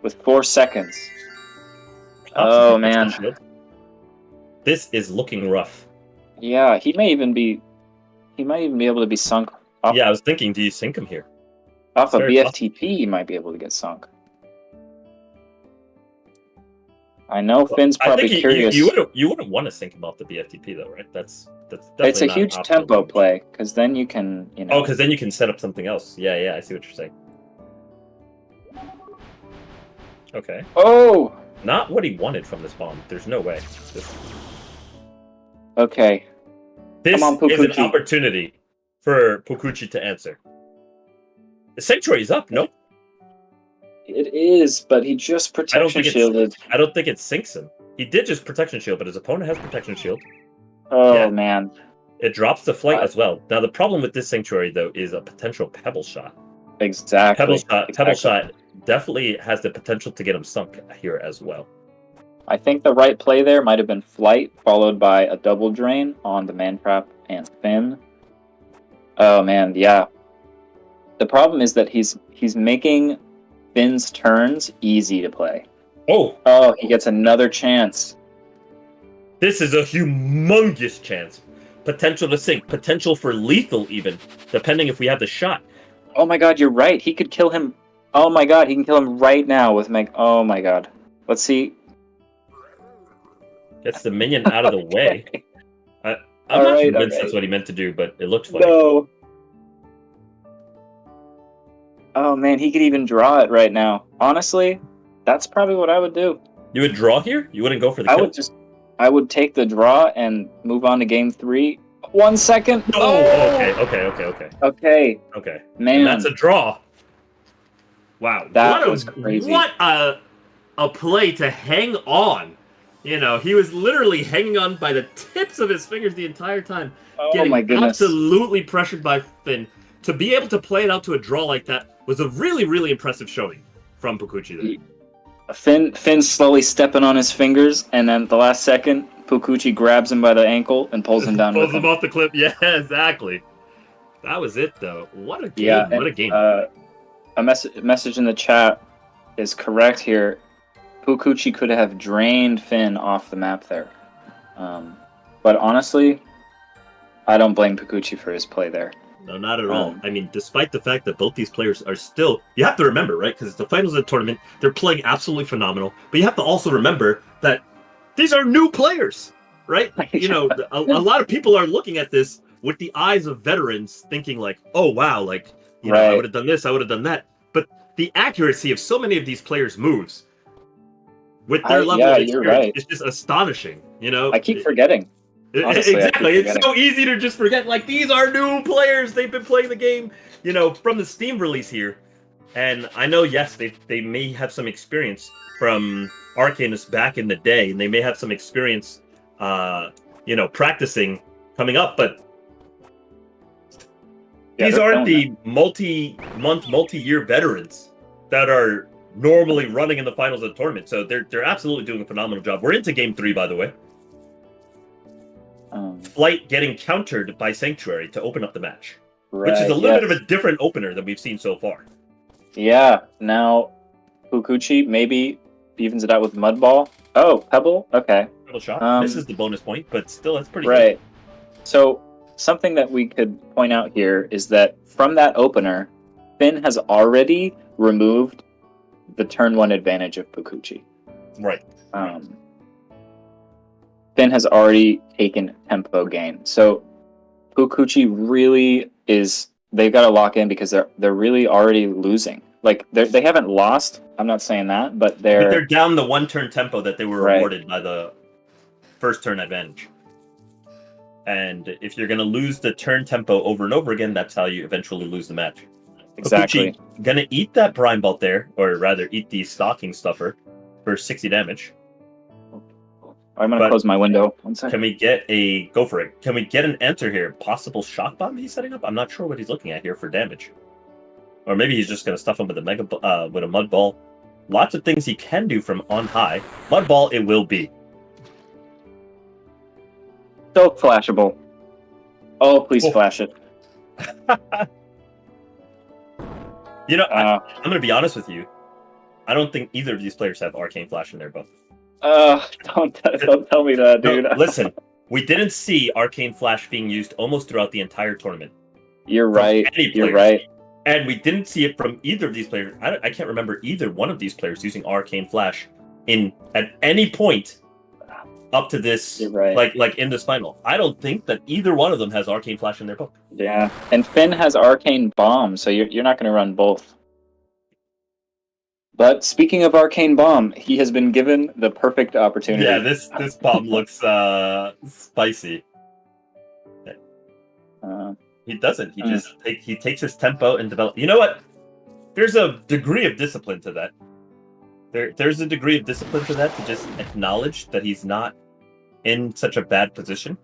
With 4 seconds. Oh, man. This is looking rough. Yeah, he might even be able to be sunk. Yeah, I was thinking, do you sink him here? Off of BFTP, he might be able to get sunk. I know Finn's probably curious. You wouldn't want to sink him off the BFTP though, right? That's definitely it's a huge tempo play because then you can Oh, because then you can set up something else. Yeah, I see what you're saying. Okay. Oh! Not what he wanted from this bomb. There's no way. Okay. This Come on, is an opportunity for Poocoochie to answer. The Sanctuary's up, no? It is, but he just protection shielded. I don't think it sinks him. He did just protection shield, but his opponent has protection shield. Oh, man. It drops the flight as well. Now, the problem with this Sanctuary, though, is a potential Pebble shot. Exactly. Pebble shot definitely has the potential to get him sunk here as well. I think the right play there might have been flight, followed by a double drain on the man trap and Phynn. Oh, man, yeah. The problem is that he's making Finn's turns easy to play. Oh, he gets another chance. This is a humongous chance. Potential to sink. Potential for lethal even, depending if we have the shot. Oh my god, you're right. He could kill him. Oh my god, he can kill him right now with Meg. Oh my god. Let's see. Gets the minion out of the way. I'm not Alright, convinced okay. that's what he meant to do, but it looked funny. No. Oh man, he could even draw it right now. Honestly, that's probably what I would do. You would draw here? You wouldn't go for the kill? I would take the draw and move on to game 3. 1 second. Oh, okay. Okay, Okay. man. And that's a draw. Wow. That was crazy. What a play to hang on. You know, he was literally hanging on by the tips of his fingers the entire time. Oh getting my goodness. absolutely pressured by Phynn. To be able to play it out to a draw like that was a really, really impressive showing from Poocoochie there. Finn slowly stepping on his fingers, and then at the last second, Poocoochie grabs him by the ankle and pulls him down. Pulls him off the cliff. Yeah, exactly. That was it, though. What a game! Yeah, what a game! A message in the chat is correct here. Poocoochie could have drained Finn off the map there, but honestly, I don't blame Poocoochie for his play there. No, not at all. I mean, despite the fact that both these players are still... You have to remember, right? Because it's the finals of the tournament. They're playing absolutely phenomenal. But you have to also remember that these are new players, right? You know, a lot of people are looking at this with the eyes of veterans thinking like, oh, wow, like, you know, I would have done this, I would have done that. But the accuracy of so many of these players' moves with their level of experience is just astonishing, you know? I keep forgetting. Honestly, exactly. It's so easy to just forget, like, these are new players. They've been playing the game, you know, from the Steam release here. And I know, yes, they may have some experience from Arcanist back in the day, and they may have some experience, you know, practicing coming up, but these aren't the multi-month, multi-year veterans that are normally running in the finals of the tournament. So they're absolutely doing a phenomenal job. We're into game 3, by the way. Flight getting countered by Sanctuary to open up the match, which is a little bit of a different opener than we've seen so far. Yeah, now Poocoochie maybe evens it out with Mudball. Oh, Pebble? Okay. Pebble shot. This is the bonus point, but still, that's pretty good. Right. So, something that we could point out here is that from that opener, Phynn has already removed the turn 1 advantage of Poocoochie. Right. Phynn has already taken tempo gain. So Poocoochie really is, they've got to lock in because they're really already losing. Like they haven't lost, I'm not saying that, but they're down the 1 turn tempo that they were awarded by the first turn advantage. And if you're going to lose the turn tempo over and over again, that's how you eventually lose the match. Exactly. Poocoochie going to eat that Brine Bolt there, or rather eat the Stalking Stuffer for 60 damage. I'm going to close my window. 1 second. Can we get go for it. Can we get an answer here? Possible Shock Bomb he's setting up? I'm not sure what he's looking at here for damage. Or maybe he's just going to stuff him with a Mud Ball. Lots of things he can do from on high. Mud Ball it will be. So flashable. Oh, please flash it. You know, I'm going to be honest with you. I don't think either of these players have Arcane Flash in their book. Don't tell me that, dude. No, listen, we didn't see Arcane Flash being used almost throughout the entire tournament. You're right. You're right. And we didn't see it from either of these players. I can't remember either one of these players using Arcane Flash at any point up to this, like in this final. I don't think that either one of them has Arcane Flash in their book. Yeah, and Phynn has Arcane Bomb, so you're not going to run both. But speaking of Arcane Bomb, he has been given the perfect opportunity. Yeah, this bomb looks spicy. He doesn't. He just he takes his tempo and develop. You know what? There's a degree of discipline to that. There's a degree of discipline to that, to just acknowledge that he's not in such a bad position.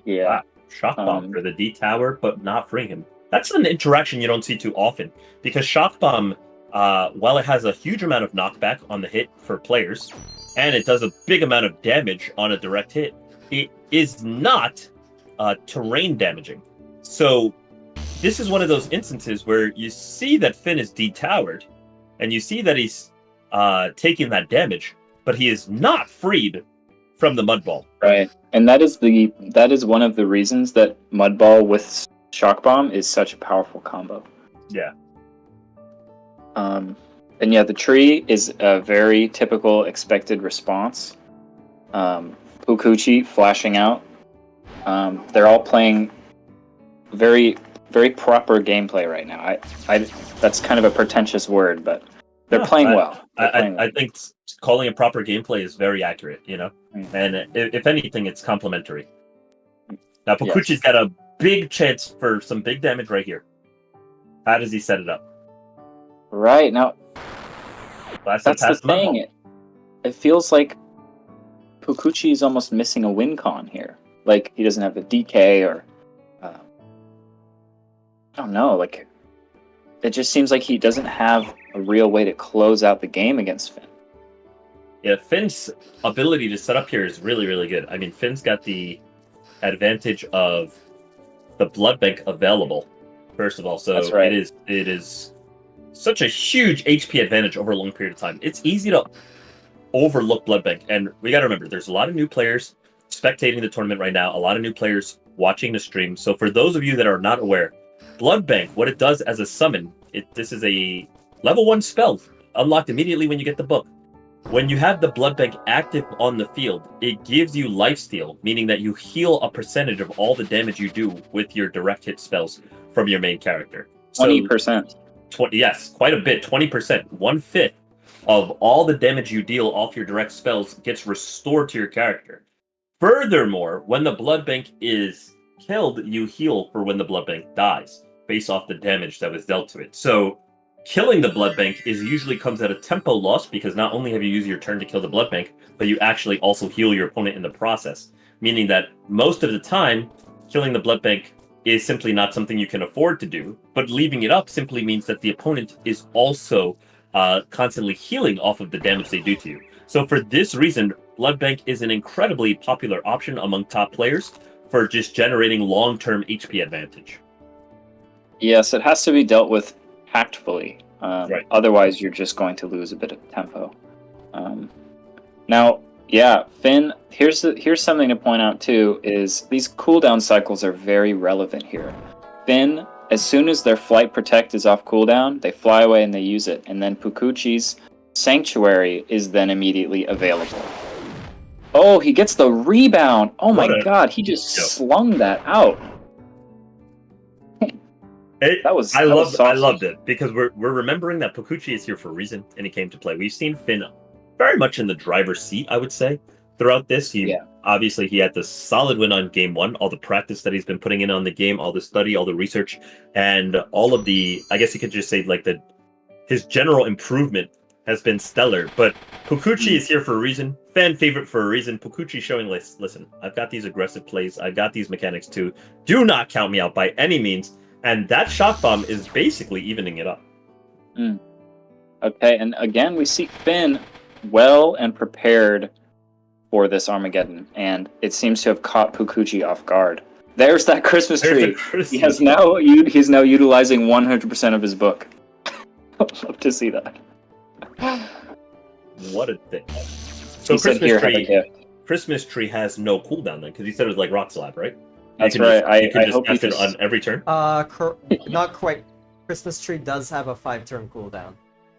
Yeah. Wow. Shock Bomb for the D tower, but not freeing him. That's an interaction you don't see too often, because Shock Bomb, while it has a huge amount of knockback on the hit for players, and it does a big amount of damage on a direct hit, it is not terrain damaging. So this is one of those instances where you see that Phynn is detowered, and you see that he's taking that damage, but he is not freed from the Mud Ball. Right, and that is one of the reasons that Mud Ball with Shock Bomb is such a powerful combo. Yeah. And yeah, the tree is a very typical expected response Poocoochie flashing out. They're all playing very, very proper gameplay right now. That's kind of a pretentious word, but they're playing well. I think calling it proper gameplay is very accurate, and if anything, it's complimentary. Now, Poocoochie's got a big chance for some big damage right here. How does he set it up? Right, now, that's the thing. It feels like Poocoochie is almost missing a win con here. Like, he doesn't have the DK or... I don't know, like... It just seems like he doesn't have a real way to close out the game against Phynn. Yeah, Finn's ability to set up here is really, really good. I mean, Finn's got the advantage of the blood bank available, first of all. So That's right. it is such a huge HP advantage over a long period of time. It's easy to overlook blood bank. And we got to remember, there's a lot of new players spectating the tournament right now, a lot of new players watching the stream. So for those of you that are not aware, blood bank, what it does as a summon, this is a level 1 spell unlocked immediately when you get the book. When you have the blood bank active on the field, it gives you lifesteal, meaning that you heal a percentage of all the damage you do with your direct hit spells from your main character. 20%. Yes, quite a bit. 20%, 1/5 of all the damage you deal off your direct spells gets restored to your character. Furthermore, when the blood bank is killed, you heal for when the blood bank dies, based off the damage that was dealt to it. So killing the blood bank usually comes at a tempo loss, because not only have you used your turn to kill the blood bank, but you actually also heal your opponent in the process. Meaning that most of the time, killing the blood bank is simply not something you can afford to do, but leaving it up simply means that the opponent is also constantly healing off of the damage they do to you. So for this reason, blood bank is an incredibly popular option among top players for just generating long-term HP advantage. Yes, it has to be dealt with tactfully. Right. Otherwise, you're just going to lose a bit of tempo. Now, yeah, Phynn, here's something to point out too, is these cooldown cycles are very relevant here. Phynn, as soon as their Flight Protect is off cooldown, they fly away and they use it, and then Poocoochie's Sanctuary is then immediately available. Oh, he gets the rebound! Oh my god, he just slung that out. I loved it, because we're remembering that Poocoochie is here for a reason, and he came to play. We've seen Phynn very much in the driver's seat, I would say, throughout this. Obviously, he had the solid win on game 1, all the practice that he's been putting in on the game, all the study, all the research, and all of the, I guess you could just say, like, his general improvement has been stellar. But Poocoochie is here for a reason, fan favorite for a reason. Poocoochie showing, listen, I've got these aggressive plays, I've got these mechanics too. Do not count me out by any means. And that shock bomb is basically evening it up. Okay, and again, we see Phynn well and prepared for this Armageddon, and it seems to have caught Poocoochie off guard. There's that Christmas tree. He's now utilizing 100% of his book. I'd love to see that. What a thing. So Christmas tree has no cooldown then, because he said it was like Rock Slab, right? That's right. You can just cast it on every turn? Not quite. Christmas tree does have a 5-turn cooldown.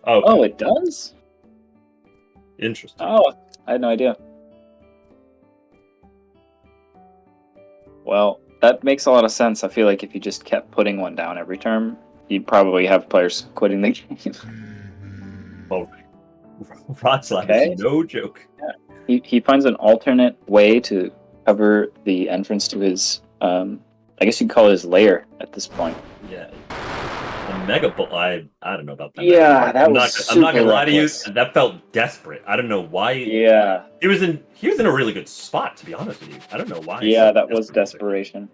Oh, okay. Oh, it does? Interesting. Oh, I had no idea. Well, that makes a lot of sense. I feel like if you just kept putting one down every turn, you'd probably have players quitting the game. Well, Rock Slab is no joke. Yeah. He finds an alternate way to cover the entrance to his, I guess you'd call it his lair at this point. Yeah. A Mega Bolt, I don't know about that. Yeah, that was I'm not gonna lie to you, that felt desperate. I don't know why. Yeah. He was in a really good spot, to be honest with you. I don't know why. Yeah, that was desperation.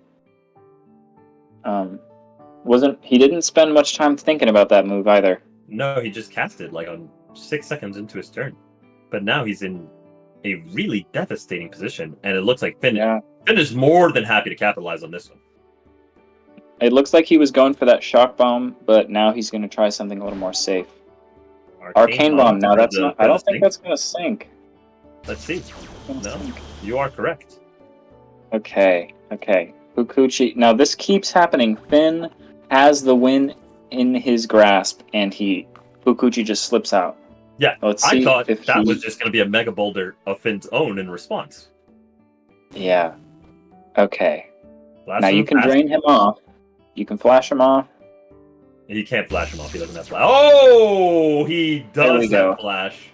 He didn't spend much time thinking about that move either. No, he just cast it like on 6 seconds into his turn. But now he's in a really devastating position, and it looks like Phynn is more than happy to capitalize on this one. It looks like he was going for that shock bomb, but now he's going to try something a little more safe. Arcane bomb. Now that's not. I don't think that's going to sink. Let's see. No, you are correct. Okay. Poocoochie. Now this keeps happening. Phynn has the win in his grasp, and Poocoochie just slips out. Yeah, I thought that was just going to be a Mega Boulder of Finn's own in response. Yeah. Okay. Last Now one you can fast. drain him off. You can flash him off. He can't flash him off. He doesn't have flash. Oh, he There we does go. have flash.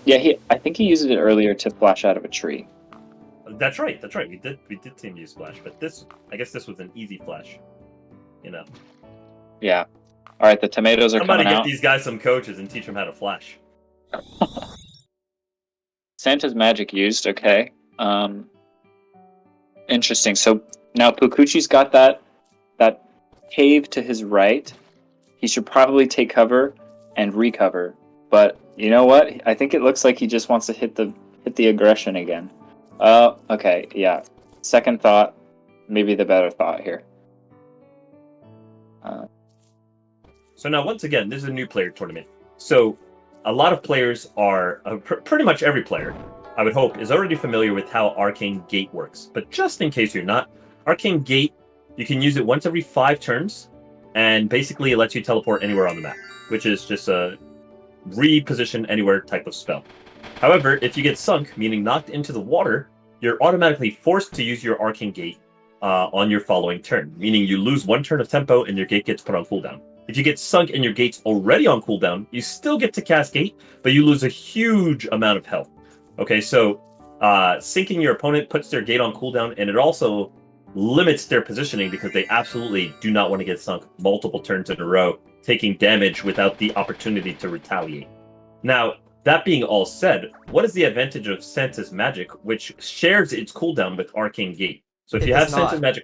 Yeah, I think he used it earlier to flash out of a tree. That's right. That's right. We did see him use flash, but I guess this was an easy flash. You know. Yeah. All right, the tomatoes are Somebody coming get out. these guys some coaches and teach them how to flash. Santa's magic used. Okay. Interesting. So now Poocoochie's got that cave to his right. He should probably take cover and recover. But you know what? I think it looks like he just wants to hit the aggression again. Okay, yeah. Second thought, maybe the better thought here. So now, once again, this is a new player tournament. So a lot of players are, pretty much every player, I would hope, is already familiar with how Arcane Gate works. But just in case you're not, Arcane Gate, you can use it once every 5 turns, and basically it lets you teleport anywhere on the map, which is just a reposition anywhere type of spell. However, if you get sunk, meaning knocked into the water, you're automatically forced to use your Arcane Gate on your following turn, meaning you lose 1 turn of tempo and your gate gets put on cooldown. If you get sunk and your gate's already on cooldown, you still get to cast Gate, but you lose a huge amount of health. Okay, so sinking your opponent puts their gate on cooldown, and it also limits their positioning because they absolutely do not want to get sunk multiple turns in a row, taking damage without the opportunity to retaliate. Now, that being all said, what is the advantage of Santa's magic, which shares its cooldown with Arcane Gate? So if It you have does not. Santa's magic...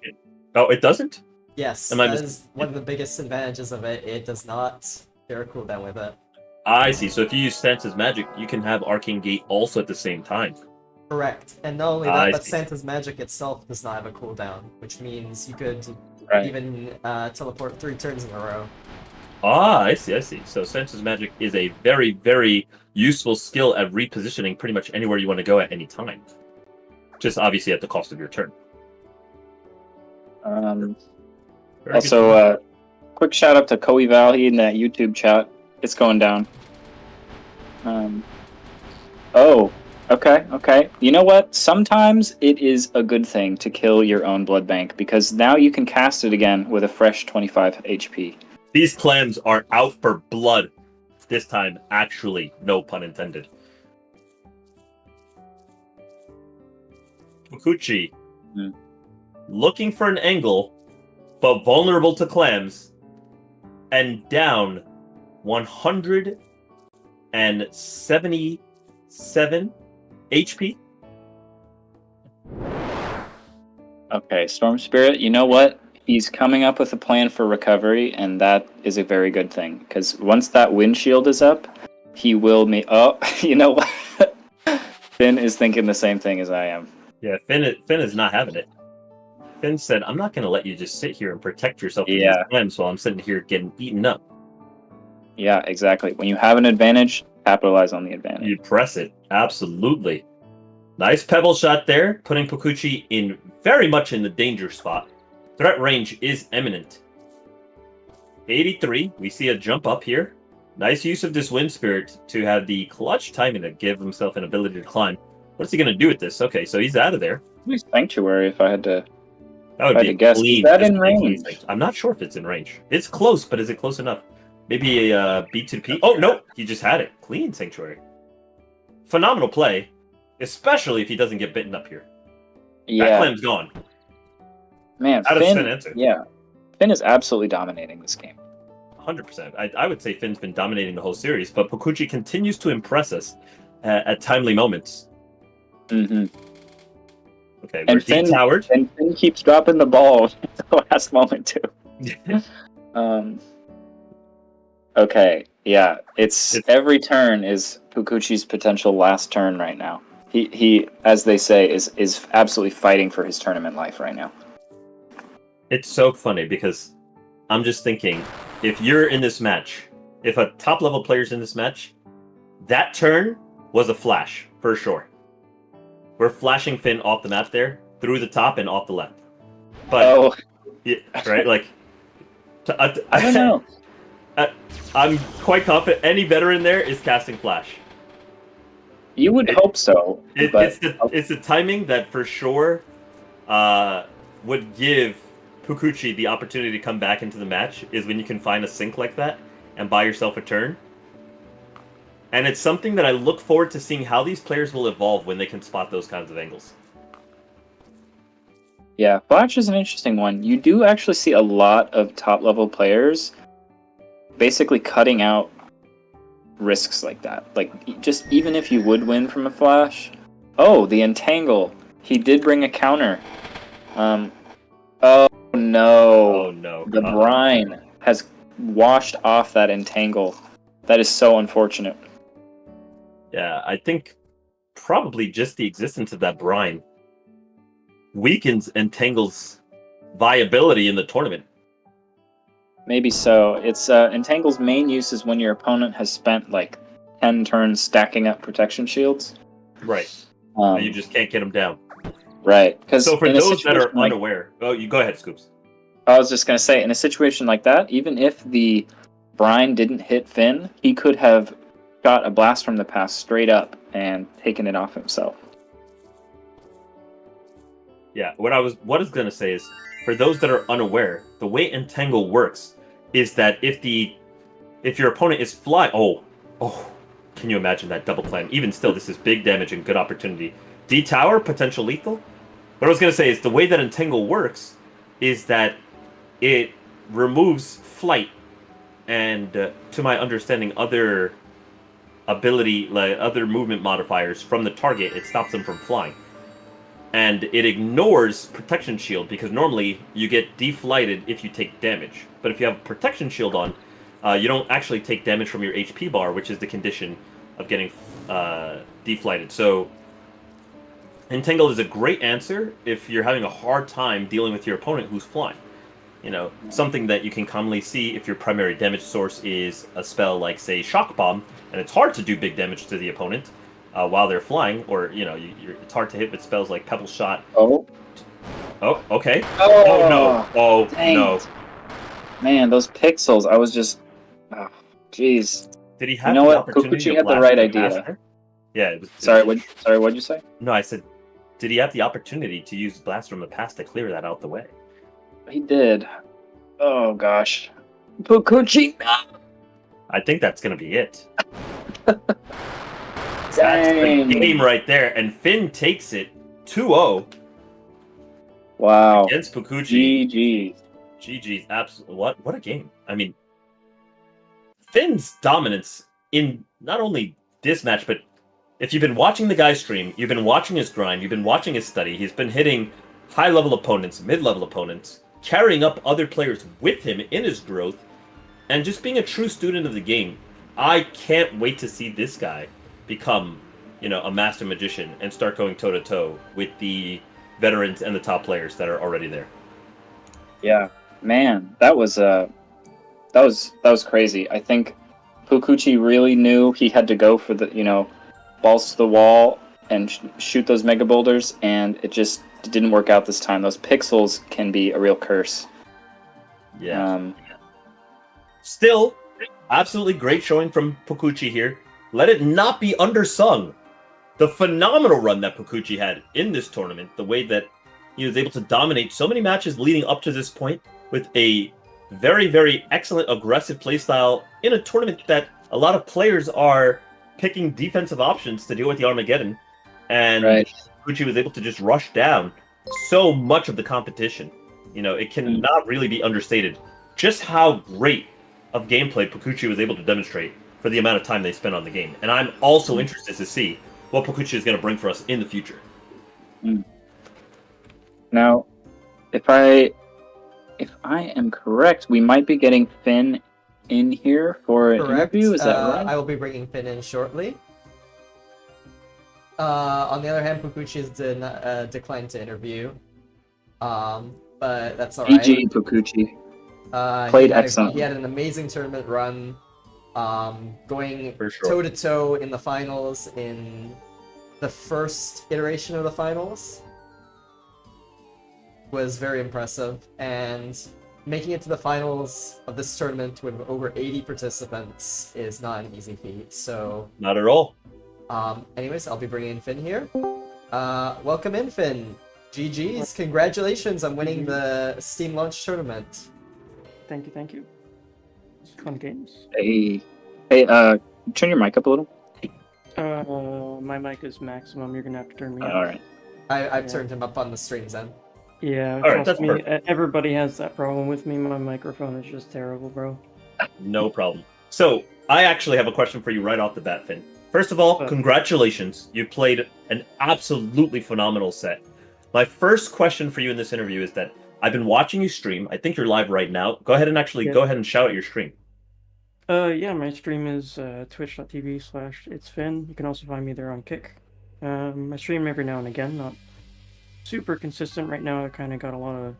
Oh, it doesn't? Yes, Am I that mis- is one of the biggest advantages of it. It does not share a cooldown with it. I see. So if you use Santa's magic, you can have Arcane Gate also at the same time. Correct. And not only that, I but see. Santa's magic itself does not have a cooldown, which means you could Right. even teleport 3 turns in a row. Ah, I see, I see. So Santa's magic is a very, very useful skill at repositioning pretty much anywhere you want to go at any time. Just obviously at the cost of your turn. Very good. Also, quick shout out to Koei Valley in that YouTube chat. It's going down. Oh, okay. You know what? Sometimes it is a good thing to kill your own blood bank because now you can cast it again with a fresh 25 HP. These clams are out for blood. This time, actually, no pun intended. Poocoochie, looking for an angle, but vulnerable to clams, and down 177 HP. Okay, Storm Spirit, you know what? He's coming up with a plan for recovery, and that is a very good thing. Because once that windshield is up, he will Oh, you know what? Finn is thinking the same thing as I am. Yeah, Finn is not having it. Finn said, I'm not going to let you just sit here and protect yourself from Yeah. these clams while I'm sitting here getting eaten up. Yeah, exactly. When you have an advantage, capitalize on the advantage. You press it. Absolutely. Nice pebble shot there, putting Poocoochie in very much in the danger spot. Threat range is imminent. 83. We see a jump up here. Nice use of this Wind Spirit to have the clutch timing to give himself an ability to climb. What's he going to do with this? Okay, so he's out of there. Sanctuary, if I had to. That would If I be had to guess. clean. Is that in clean range? thing. I'm not sure if it's in range. It's close, but is it close enough? Maybe a B2P? Oh, no! He just had it. Clean Sanctuary. Phenomenal play, especially if he doesn't get bitten up here. That Yeah, clam's gone. man, How does Finn. Finn enter? Yeah, Finn is absolutely dominating this game. 100%. I would say Finn's been dominating the whole series, but Poocoochie continues to impress us at timely moments. Mm-hmm. Okay, we're de-towered. And Finn keeps dropping the ball at the last moment too. Okay, yeah, it's every turn is Poocoochie's potential last turn right now. He, as they say, is absolutely fighting for his tournament life right now. It's so funny because I'm just thinking, if you're in this match, if a top level player's in this match, that turn was a flash for sure. We're flashing Finn off the map there, through the top and off the left. But yeah, right, like I don't know. I'm quite confident any veteran there is casting flash. You would hope so, but It's the timing that for sure would give Poocoochie the opportunity to come back into the match is when you can find a sync like that and buy yourself a turn. And it's something that I look forward to seeing how these players will evolve when they can spot those kinds of angles. yeah, Flash is an interesting one. You do actually see a lot of top-level players basically cutting out risks like that. Like, just even if you would win from a Flash... Oh, the Entangle. He did bring a counter. Oh, no. Oh no. The brine has washed off that Entangle. That is so unfortunate. Yeah, I think probably just the existence of that brine weakens Entangle's viability in the tournament. Maybe so. It's Entangle's main use is when your opponent has spent like 10 turns stacking up protection shields. Right. And you just can't get them down. Right. So for those that are unaware, you go ahead, Scoops. I was just going to say, in a situation like that, even if the brine didn't hit Phynn, he could have got a blast from the past straight up and taken it off himself. Yeah, what I was going to say is, for those that are unaware, the way Entangle works is that if your opponent is oh, can you imagine that double climb? Even still, this is big damage and good opportunity. D-Tower, potential lethal? What I was going to say is the way that Entangle works is that it removes flight and, to my understanding, other other movement modifiers from the target. It stops them from flying. And it ignores protection shield, because normally you get deflighted if you take damage. But if you have a protection shield on, you don't actually take damage from your HP bar, which is the condition of getting deflighted. So Entangle is a great answer if you're having a hard time dealing with your opponent who's flying. You know, something that you can commonly see if your primary damage source is a spell like, say, Shock Bomb, and it's hard to do big damage to the opponent while they're flying, or, you know, it's hard to hit with spells like Pebble Shot. Oh, okay. Oh, no. Oh, dang no. it. Man, those pixels, I was just... Oh, jeez. Did he have You know the what? opportunity Poocoochie to had the blast right the idea. blaster? Yeah, it was... What'd you say? No, I said, did he have the opportunity to use Blast from the past to clear that out the way? He did. Oh, gosh. Poocoochie, no! I think that's going to be it. Dang. That's the game right there. And Phynn takes it 2-0 Wow. against Poocoochie. GG. GG's. Absolutely. What a game. I mean, Finn's dominance in not only this match, but if you've been watching the guy stream, you've been watching his grind, you've been watching his study, he's been hitting high-level opponents, mid-level opponents, carrying up other players with him in his growth, and just being a true student of the game. I can't wait to see this guy become, you know, a master magician and start going toe-to-toe with the veterans and the top players that are already there. Yeah, man, that was crazy. I think Poocoochie really knew he had to go for the, you know, balls to the wall and shoot those mega boulders, and it just didn't work out this time. Those pixels can be a real curse. Yeah. Still, absolutely great showing from Poocoochie here. Let it not be undersung. The phenomenal run that Poocoochie had in this tournament, the way that he was able to dominate so many matches leading up to this point with a very, very excellent aggressive playstyle in a tournament that a lot of players are picking defensive options to deal with the Armageddon. And Poocoochie was able to just rush down so much of the competition. You know, it cannot really be understated just how great of gameplay Poocoochie was able to demonstrate for the amount of time they spent on the game. And I'm also interested to see what Poocoochie is going to bring for us in the future. Now, if I am correct, we might be getting Phynn in here for an interview. Is that right? I will be bringing Phynn in shortly. On the other hand, Poocoochie has declined to interview. But that's alright. GG Poocoochie. Played excellent. He had an amazing tournament run. Going For sure. toe-to-toe in the finals in the first iteration of the finals was very impressive, and making it to the finals of this tournament with over 80 participants is not an easy feat. So Not at all. Anyways, I'll be bringing in Phynn here. Welcome in, Phynn. GG's. Congratulations on winning the Steam launch tournament. Thank you, thank you. Fun games. Hey, turn your mic up a little. My mic is maximum. You're gonna have to turn me up. All right. I've Yeah. turned him up on the streams end. Yeah, All right, trust that's me. perfect. Everybody has that problem with me. My microphone is just terrible, bro. No problem. So, I actually have a question for you right off the bat, Finn. First of all, congratulations. You played an absolutely phenomenal set. My first question for you in this interview is that I've been watching you stream. I think you're live right now. Go ahead and shout out your stream. Yeah, my stream is twitch.tv/itsfin. You can also find me there on Kick. I stream every now and again, not super consistent right now. I kind of got a lot of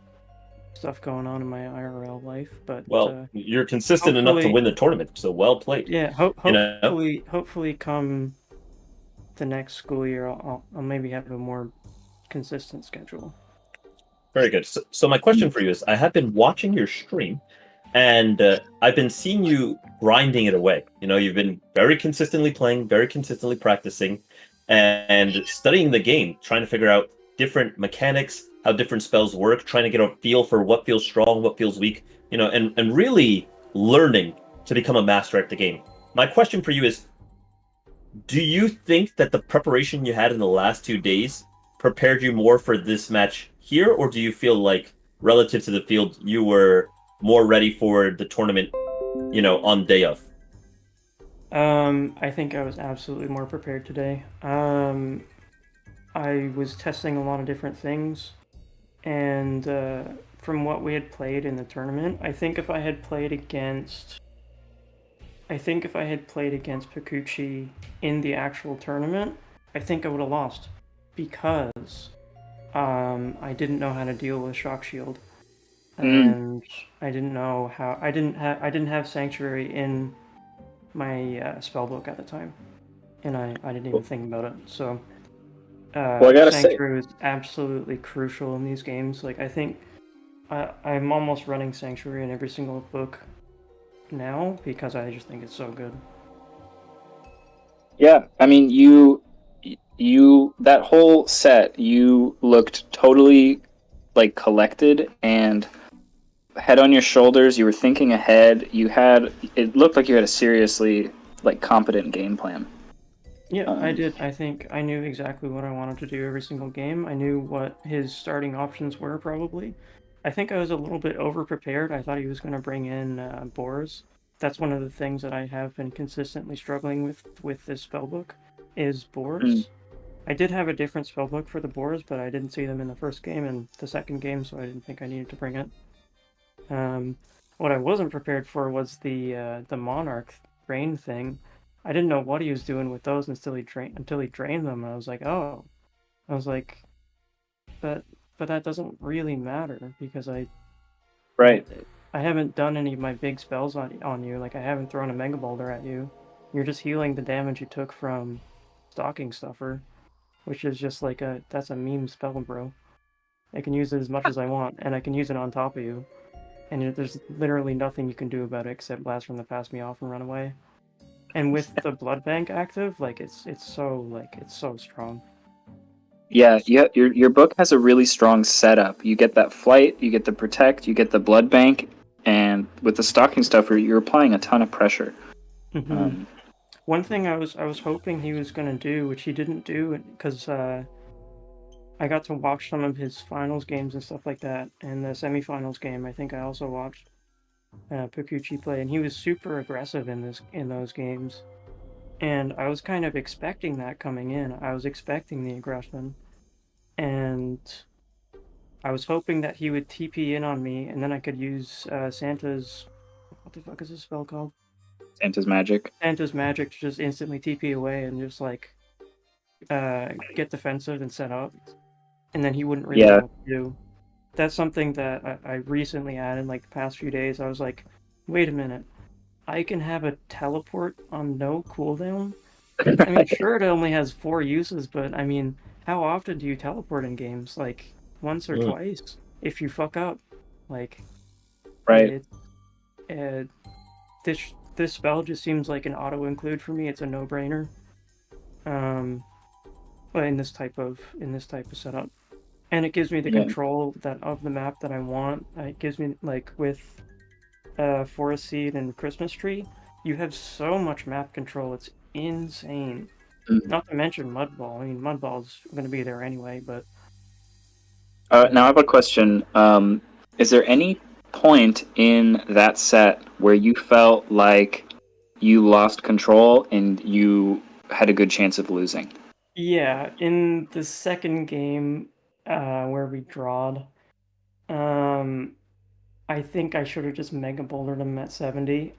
stuff going on in my IRL life, but you're consistent enough to win the tournament, so well played. Yeah, hopefully come the next school year, I'll maybe have a more consistent schedule. Very good. So my question for you is, I have been watching your stream, and I've been seeing you grinding it away. You've been very consistently playing, very consistently practicing, and studying the game, trying to figure out different mechanics, how different spells work, trying to get a feel for what feels strong, what feels weak, and really learning to become a master at the game. My question for you is, do you think that the preparation you had in the last 2 days prepared you more for this match here, or do you feel like, relative to the field, you were more ready for the tournament, on day of? I think I was absolutely more prepared today. I was testing a lot of different things, and from what we had played in the tournament, I think if I had played against Poocoochie in the actual tournament, I think I would have lost, because I didn't know how to deal with Shock Shield, and I didn't know how. I didn't have Sanctuary in my spellbook at the time, and I didn't even think about it. So I gotta Sanctuary is absolutely crucial in these games. Like, I think I'm almost running Sanctuary in every single book now because I just think it's so good. Yeah, I mean, that whole set, you looked totally like collected and head on your shoulders. You were thinking ahead. It looked like you had a seriously like competent game plan. Yeah, I did. I think I knew exactly what I wanted to do every single game. I knew what his starting options were, probably. I think I was a little bit over-prepared. I thought he was going to bring in boars. That's one of the things that I have been consistently struggling with this spellbook, is boars. I did have a different spellbook for the boars, but I didn't see them in the first game and the second game, so I didn't think I needed to bring it. What I wasn't prepared for was the Monarch Rain thing. I didn't know what he was doing with those until he drained them. I was like, but that doesn't really matter, because I haven't done any of my big spells on you. Like, I haven't thrown a Mega Boulder at you. You're just healing the damage you took from Stocking Stuffer, which is just like that's a meme spell, bro. I can use it as much as I want, and I can use it on top of you. And there's literally nothing you can do about it except blast from the pass me off and run away. And with the Blood Bank active, like, it's so strong. Yeah, your book has a really strong setup. You get that flight, you get the protect, you get the blood bank, and with the Stocking Stuffer, you're applying a ton of pressure. Mm-hmm. One thing I was hoping he was gonna do, which he didn't do, because I got to watch some of his finals games and stuff like that, and the semifinals game. I think I also watched Poocoochie play, and he was super aggressive in those games. And I was kind of expecting that coming in. I was expecting the aggression. And I was hoping that he would TP in on me, and then I could use Santa's... What the fuck is this spell called? Santa's Magic. Santa's Magic to just instantly TP away and just, like, get defensive and set up. And then he wouldn't really know what to do. That's something that I recently added, like, the past few days. I was like, wait a minute. I can have a teleport on no cooldown? I mean, sure, it only has 4 uses, but I mean, how often do you teleport in games? Like, once or twice, if you fuck up. Like, right. This spell just seems like an auto-include for me. It's a no-brainer. but in this type of setup, and it gives me the Yeah. control of the map that I want. It gives me, like, with Forest Seed and Christmas Tree, you have so much map control. It's insane. Mm. Not to mention Mudball. I mean, Mudball's going to be there anyway, but Now I have a question. Is there any point in that set where you felt like you lost control and you had a good chance of losing? yeah, in the second game, where we drawed, I think I should have just Mega Bouldered him at 70.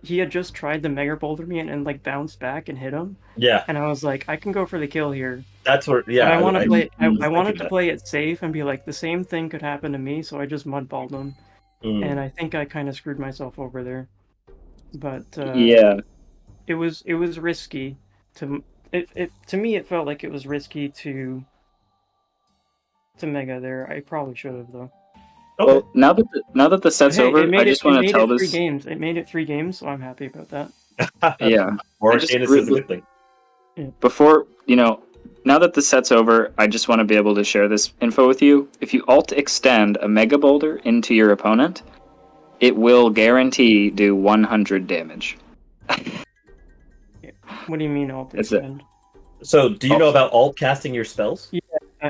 He had just tried to Mega Boulder me and like bounced back and hit him, Yeah, and I was like, I can go for the kill here. that's where. But Yeah, I want to play. I was wanted thinking to that. play it safe and be like, the same thing could happen to me, so I just mudballed him, and I think I kind of screwed myself over there. But Yeah. it was risky to to me it felt like it was risky to mega there. I probably should have though. Okay. Well, now that the But set's hey, over, I just it want to made tell it 3 this. games. It made it 3 games, so I'm happy about that. Yeah. More I just Arcanus is a good thing. Before, now that the set's over, I just want to be able to share this info with you. If you alt extend a Mega Boulder into your opponent, it will guarantee do 100 damage. What do you mean alt That's it. extend? So, do you know about alt casting your spells? Yeah,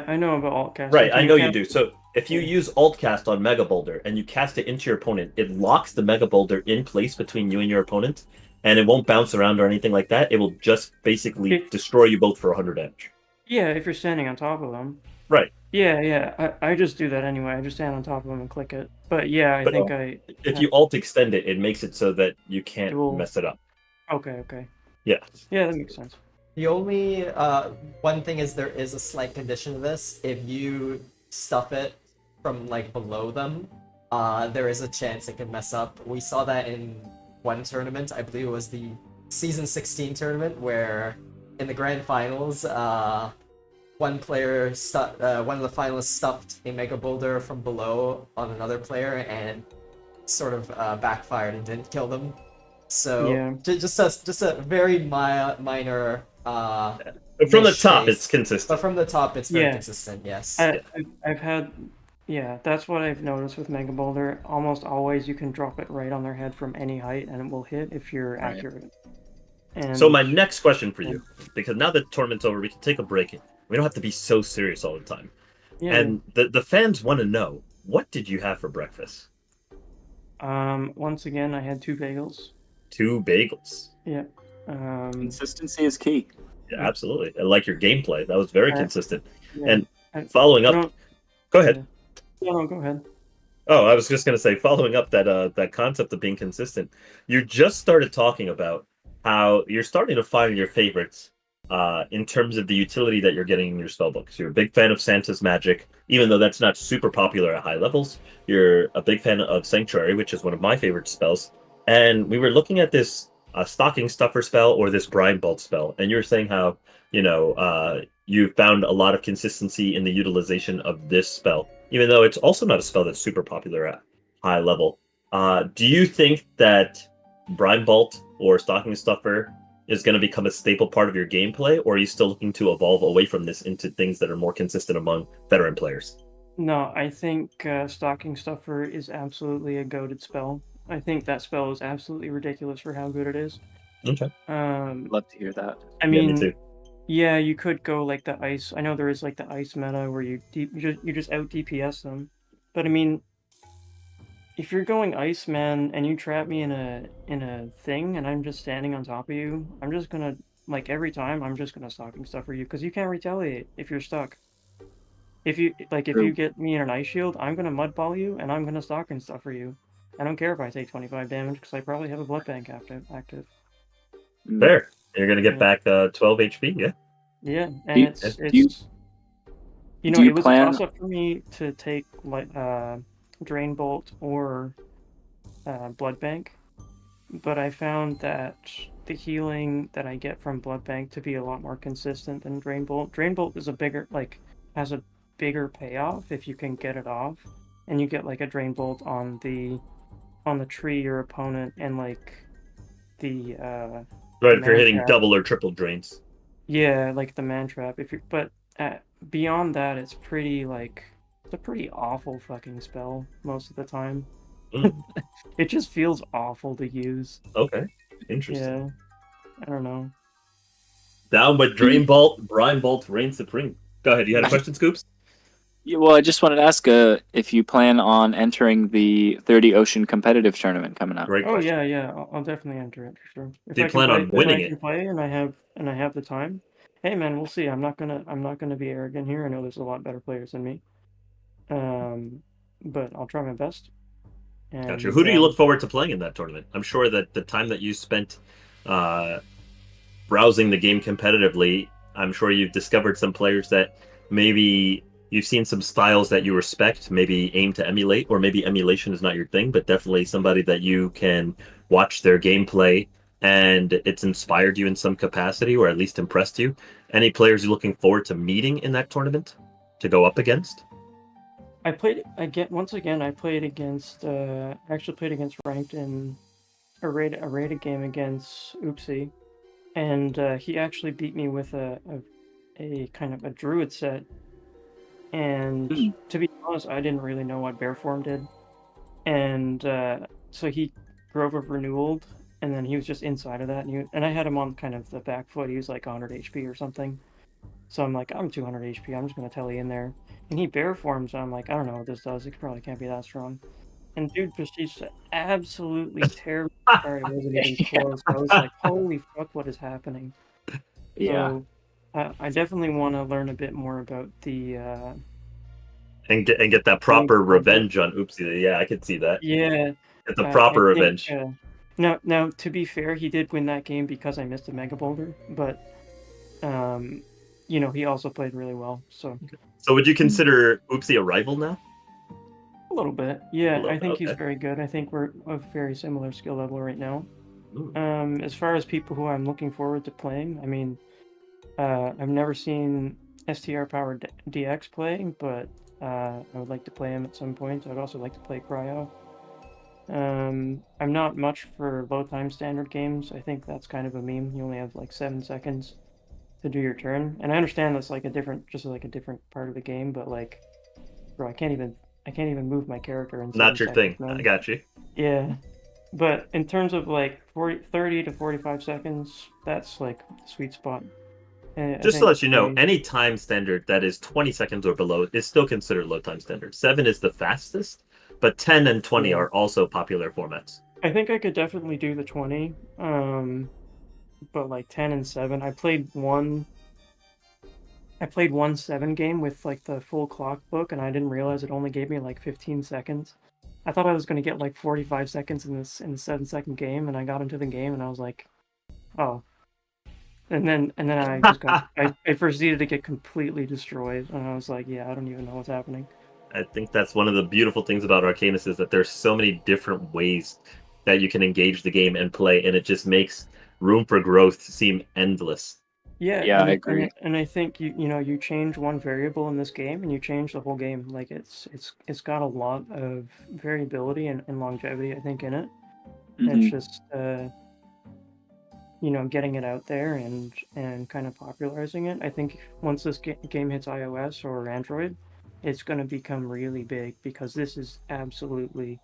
I know about alt casting. Right, Can I know you cast- do. So, if you use alt cast on Mega Boulder and you cast it into your opponent, it locks the Mega Boulder in place between you and your opponent, and it won't bounce around or anything like that. It will just basically destroy you both for 100 damage. Yeah, if you're standing on top of them. Right. Yeah. I just do that anyway. I just stand on top of them and click it. But yeah, I But think if you alt extend it, it makes it so that you can't Dual- mess it up. Okay. Yeah. Yeah, that makes sense. The only one thing is there is a slight condition to this. If you stuff it from like below them, there is a chance it could mess up. We saw that in one tournament. I believe it was the season 16 tournament where in the grand finals, one of the finalists stuffed a Mega Boulder from below on another player and sort of backfired and didn't kill them. So Yeah. just a very minor. But from the niche top, case. it's consistent. But from the top, it's very Yeah. consistent. Yes. I've had, yeah, that's what I've noticed with Mega Boulder. Almost always you can drop it right on their head from any height and it will hit if you're Right. accurate. And So my next question for you, because now that the tournament's over, we can take a break. We don't have to be so serious all the time. yeah, And the fans want to know, what did you have for breakfast? once again I had 2 bagels. 2 bagels. Yeah. Consistency is key. Yeah, absolutely. I like your gameplay. That was very Uh, consistent. Yeah. And following up, No, go ahead. no, go ahead. Oh, I was just going to say, following up that concept of being consistent, you just started talking about how you're starting to find your favorites in terms of the utility that you're getting in your spellbooks. You're a big fan of Santa's Magic, even though that's not super popular at high levels. You're a big fan of Sanctuary, which is one of my favorite spells. And we were looking at this Stocking Stuffer spell or this Brine Bolt spell, and you were saying how, you found a lot of consistency in the utilization of this spell, even though it's also not a spell that's super popular at high level. Do you think that Brine Bolt or Stocking Stuffer is going to become a staple part of your gameplay, or are you still looking to evolve away from this into things that are more consistent among veteran players? No, I think Stocking Stuffer is absolutely a goated spell. I think that spell is absolutely ridiculous for how good it is. Okay. Love to hear that. I Yeah, me mean, too. yeah, you could go like the ice. I know there is like the ice meta where you just out DPS them, but I mean, if you're going ice, man, and you trap me in a thing, and I'm just standing on top of you, I'm just gonna, like, every time I'm just gonna Stocking Stuffer you because you can't retaliate if you're stuck. If you True. get me in an ice shield, I'm gonna mudball you and I'm gonna Stocking Stuffer you. I don't care if I take 25 damage because I probably have a blood bank active. There. You're going to get Yeah. back 12 HP, yeah? Yeah, Do and you- it's do you- do you it was plan- a toss up for me to take like Drain Bolt or Blood Bank, but I found that the healing that I get from Blood Bank to be a lot more consistent than Drain Bolt. Drain Bolt is has a bigger payoff if you can get it off, and you get like a Drain Bolt on the tree your opponent and like the Right, if you're Mana hitting trap. double or triple drains. Yeah, like the man trap. If you but beyond that, it's pretty like it's a pretty awful fucking spell most of the time. Mm, It just feels awful to use. okay, interesting. Yeah, I don't know. Down with Drain Bolt, Brine Bolt, reign supreme. Go ahead. You had a I, question, Scoops? yeah, well, I just wanted to ask if you plan on entering the 30 Ocean competitive tournament coming up. Great Oh question. yeah, yeah. I'll definitely enter it for sure. Do you plan on If winning I it? can play and I have the time. Hey man, we'll see. I'm not gonna be arrogant here. I know there's a lot better players than me. Um, but I'll try my best. Gotcha. And Who do you look forward to playing in that tournament? I'm sure that the time that you spent uh, browsing the game competitively, I'm sure you've discovered some players that maybe you've seen some styles that you respect, maybe aim to emulate, or maybe emulation is not your thing, but definitely somebody that you can watch their gameplay and it's inspired you in some capacity, or at least impressed you. Any players you're looking forward to meeting in that tournament to go up against? I played again once again. I played against actually played against ranked in a rated game against Oopsie, and he actually beat me with a kind of a druid set. And Hmm. to be honest, I didn't really know what bear form did, and so he Grove of Renewaled, and then he was just inside of that, and I had him on kind of the back foot. He was like 100 HP or something. So I'm like, I'm 200 HP. I'm just gonna telly in there, and he bear forms. And I'm like, I don't know what this does. It probably can't be that strong. And dude proceeds to absolutely tear me apart. It wasn't even close. I was like, holy fuck, what is happening? Yeah. So I definitely want to learn a bit more about the And get that playing proper style. But revenge on Oopsie. Yeah, I could see that. yeah, Get the I proper think revenge. now to be fair, he did win that game because I missed a mega boulder, but um, he also played really well. So So would you consider Oopsie a rival now? a little bit, A yeah. little I bit. think he's Okay. very good. I think we're of very similar skill level right now. Ooh. As far as people who I'm looking forward to playing, I mean, I've never seen STR powered DX play, but I would like to play him at some point. I'd also like to play Cryo. I'm not much for low time standard games. I think that's kind of a meme. You only have like 7 seconds to do your turn, and I understand that's like a different, just like a different part of the game. But like, bro, I can't even move my character in seven Not your seconds, thing. I man. got you. Yeah, but in terms of like 30 to 45 seconds, that's like the sweet spot. And I Just to think let you know, they, any time standard that is 20 seconds or below is still considered low time standard. 7 is the fastest, but 10 and 20 yeah, are also popular formats. I think I could definitely do the 20. But like 10 and 7, I played one 7 game with like the full clock book, and I didn't realize it only gave me like 15 seconds. I thought I was gonna get like 45 seconds in the 7 second game, and I got into the game and I was like, oh. And then I just got I proceeded to get completely destroyed, and I was like, yeah, I don't even know what's happening. I think that's one of the beautiful things about Arcanus is that there's so many different ways that you can engage the game and play, and it just makes room for growth seem endless. Yeah, Yeah, I agree. and I think you change one variable in this game and you change the whole game. Like it's got a lot of variability and longevity, I think, in it. It's Hmm. just getting it out there and kind of popularizing it. I think once this game hits iOS or Android, it's going to become really big because this is absolutely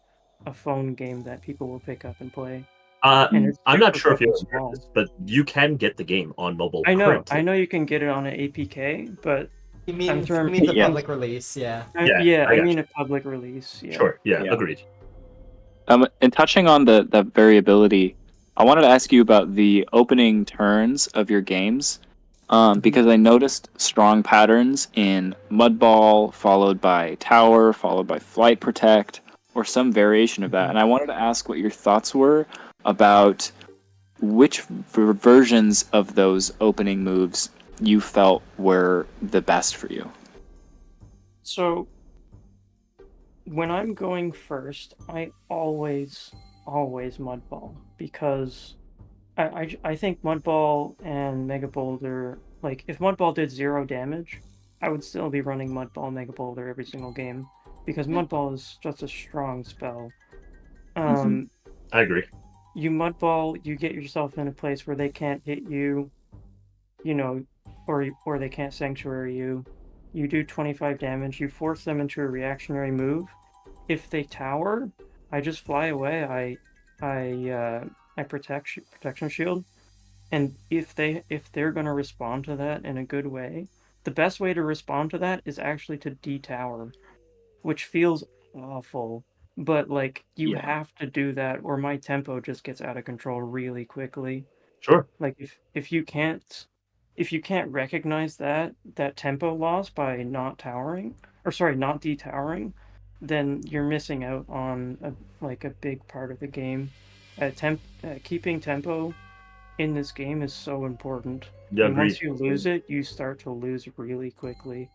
a phone game that people will pick up and play, and it's I'm not super sure if fucking you're aware of small. this, but you can get the game on mobile currently. I know you can get it on an APK, but I'm You term mean the Yeah. public release? Yeah. Yeah, yeah, I I got mean you. a public release. Yeah. Sure. Yeah, Yeah. agreed. And touching on the variability, I wanted to ask you about the opening turns of your games, because I noticed strong patterns in Mud Ball, followed by Tower, followed by Flight Protect, or some variation of that. And I wanted to ask what your thoughts were about which versions of those opening moves you felt were the best for you. So when I'm going first, I always mud ball because I think mud ball and mega boulder, like if mud ball did 0 damage, I would still be running mud ball mega boulder every single game because mud ball is just a strong spell. Hmm. Um, I agree. you mud ball, you get yourself in a place where they can't hit you you know, or they can't sanctuary you. You do 25 damage. You force them into a reactionary move. If they tower, I just fly away. I protection shield, and if they're gonna respond to that in a good way, the best way to respond to that is actually to detower, which feels awful, but like you Yeah. have to do that, or my tempo just gets out of control really quickly. Sure. Like if you can't recognize that tempo loss by not towering, or sorry, not detowering, then you're missing out on a big part of the game. Keeping tempo in this game is so important, Yeah, and agreed. once you lose it, you start to lose really quickly.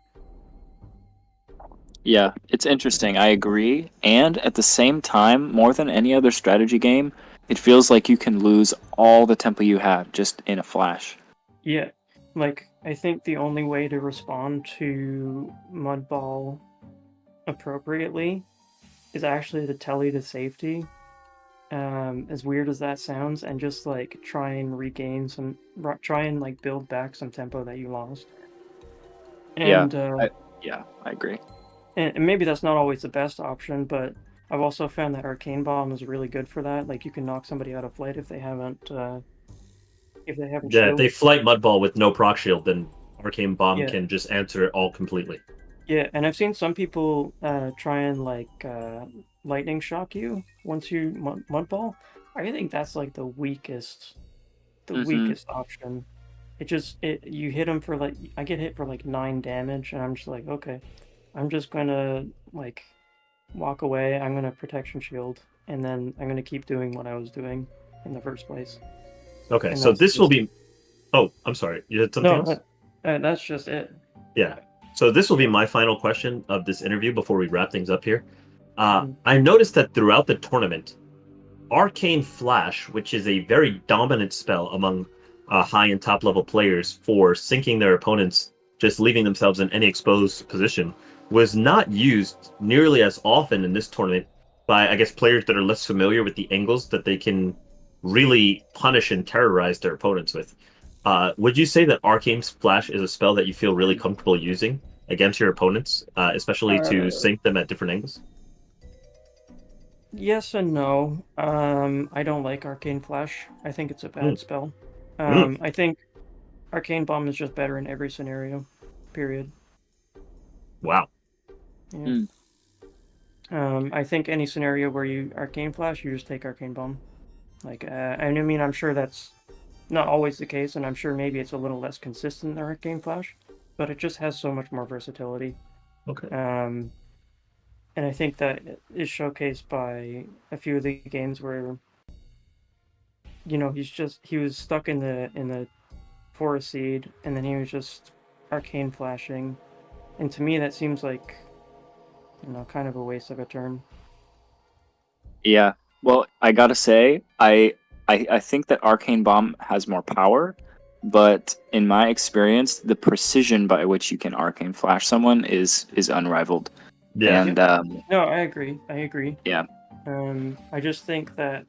Yeah, it's interesting. I agree. And at the same time, more than any other strategy game, it feels like you can lose all the tempo you have just in a flash. Yeah, like I think the only way to respond to Mudball appropriately is actually to telly to safety. As weird as that sounds, and just like try and like build back some tempo that you lost. Yeah, And I agree. and maybe that's not always the best option, but I've also found that Arcane Bomb is really good for that. Like you can knock somebody out of flight if they haven't Yeah, if they shielded. flight Mudball with no proc shield, then Arcane Bomb Yeah, can just answer it all completely. yeah, and I've seen some people try and lightning shock you once you Mudball. I think that's like the Hmm. weakest option. It you hit him for like I get hit for like 9 damage, and I'm just like, okay, I'm just gonna like walk away. I'm gonna protection shield, and then I'm gonna keep doing what I was doing in the first place. Okay, And so that's this will just be. Oh, I'm sorry. You had something no, else? that's just it. Yeah. So this will be my final question of this interview before we wrap things up here. Mhm. I noticed that throughout the tournament, Arcane Flash, which is a very dominant spell among high and top level players for sinking their opponents, just leaving themselves in any exposed position, was not used nearly as often in this tournament by, I guess, players that are less familiar with the angles that they can really punish and terrorize their opponents with. Would you say that Arcane Flash is a spell that you feel really comfortable using against your opponents, especially to Uh, sink them at different angles? yes and no. I don't like Arcane Flash. I think it's a Mm, bad spell. mm, I think Arcane Bomb is just better in every scenario. Period. wow. Yeah. Mm. I think any scenario where you Arcane Flash, you just take Arcane Bomb. And I mean, I'm sure that's not always the case, and I'm sure maybe it's a little less consistent than Arcane Flash, but it just has so much more versatility. Okay. Um, and I think that is showcased by a few of the games where he was stuck in the forest seed, and then he was just arcane flashing, and to me that seems like kind of a waste of a turn. Yeah. Well, I gotta say, I think that Arcane Bomb has more power, but in my experience, the precision by which you can Arcane Flash someone is unrivaled. Yeah. And No, I agree. I agree. yeah, I just think that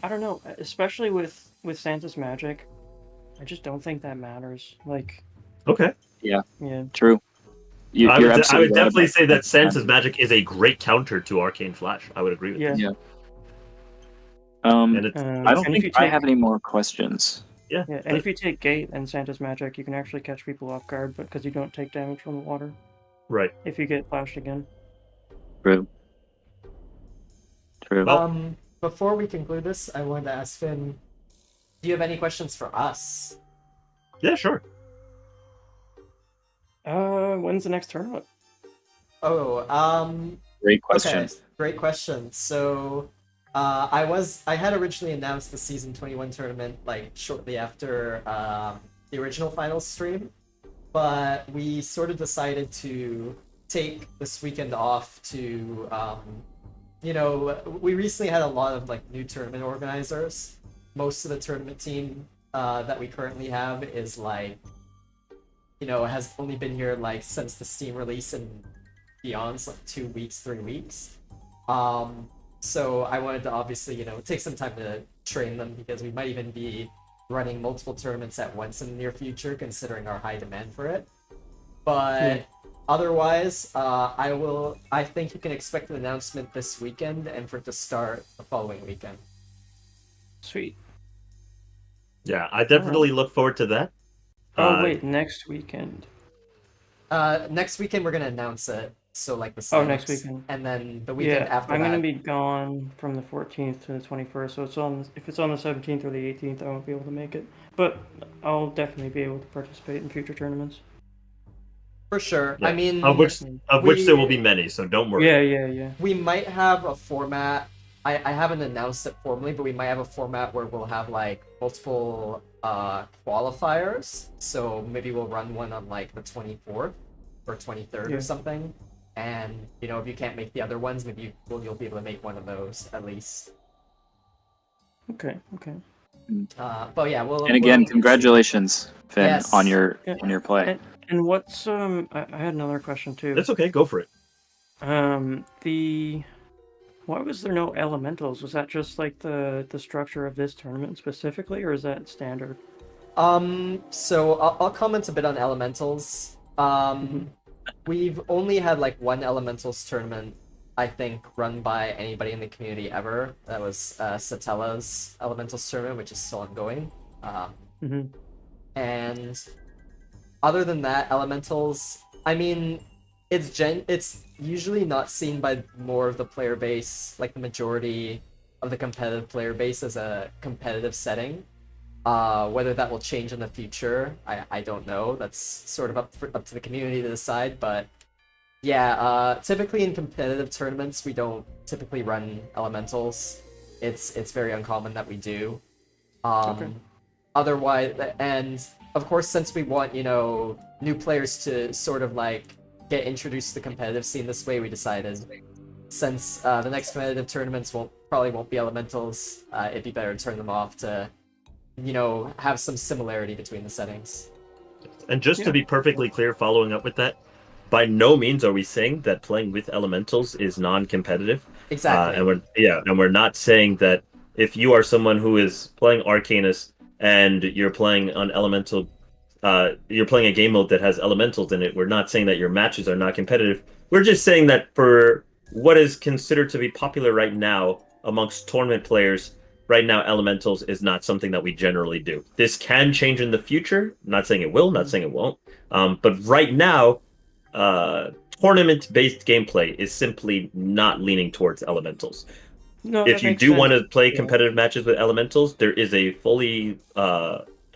I don't know, especially with Santa's magic, I just don't think that matters. Like, Okay. yeah, yeah, true. I You're I would absolutely right definitely about say that Sansa's that. magic is a great counter to Arcane Flash. I would agree with yeah. this. Yeah. And I don't And if think you I have take any more questions. yeah, Yeah, and if you take Gate and Santa's magic, you can actually catch people off guard, but because you don't take damage from the water right. if you get flashed again. True. True. Well, Before we conclude this, I wanted to ask Finn, do you have any questions for us? yeah, sure. When's the next tournament? Oh, Great okay, question. great question. So, I had originally announced the season 21 tournament like shortly after the original finals stream, but we sort of decided to take this weekend off to we recently had a lot of like new tournament organizers. Most of the tournament team that we currently have is like has only been here like since the Steam release and beyond, so like 2 weeks, 3 weeks. So I wanted to obviously take some time to train them because we might even be running multiple tournaments at once in the near future, considering our high demand for it. But otherwise, I think you can expect an announcement this weekend, and for it to start the following weekend. Sweet. Yeah, I definitely look forward to that. Oh wait, next weekend. Next weekend we're gonna announce it. So like the Oh, signups, next weekend. and then the weekend Yeah, after I'm that. gonna be gone from the 14th to the 21st. So if it's on the 17th or the 18th, I won't be able to make it. But I'll definitely be able to participate in future tournaments. For sure. Yeah. I mean, Of which there will be many, so don't worry. Yeah. we might have a format. I haven't announced it formally, but we might have a format where we'll have like multiple qualifiers. So maybe we'll run one on like the 24th or 23rd or something. And you know, if you can't make the other ones, maybe you'll be able to make one of those at least. Okay. But yeah, And again, we'll congratulations, Phynn, Yes. on your play. And what's I had another question too. That's okay, go for it. Why was there no elementals? Was that just like the structure of this tournament specifically, or is that standard? So I'll comment a bit on elementals. We've only had like one elementals tournament, I think, run by anybody in the community ever. That was Satella's elementals tournament, which is still ongoing. And other than that, elementals, I mean, it's usually not seen by more of the player base, like the majority of the competitive player base, as a competitive setting. Whether that will change in the future, I don't know. That's sort of up to the community to decide. But yeah, typically in competitive tournaments, we don't typically run elementals. It's very uncommon that we do. Otherwise, and of course, since we want, you know, new players to sort of like get introduced to the competitive scene this way, we decided, since the next competitive tournaments probably won't be elementals, it'd be better to turn them off to, you know, have some similarity between the settings. And just to be perfectly clear, following up with that, by no means are we saying that playing with elementals is non-competitive. Exactly. And we're not saying that if you are someone who is playing Arcanus and you're playing on elemental, you're playing a game mode that has elementals in it, we're not saying that your matches are not competitive. We're just saying that for what is considered to be popular right now amongst tournament players, right now elementals is not something that we generally do. This can change in the future. Not saying it will, not saying it won't. But right now, tournament-based gameplay is simply not leaning towards elementals. No, if you do want to play competitive matches with elementals, there is a fully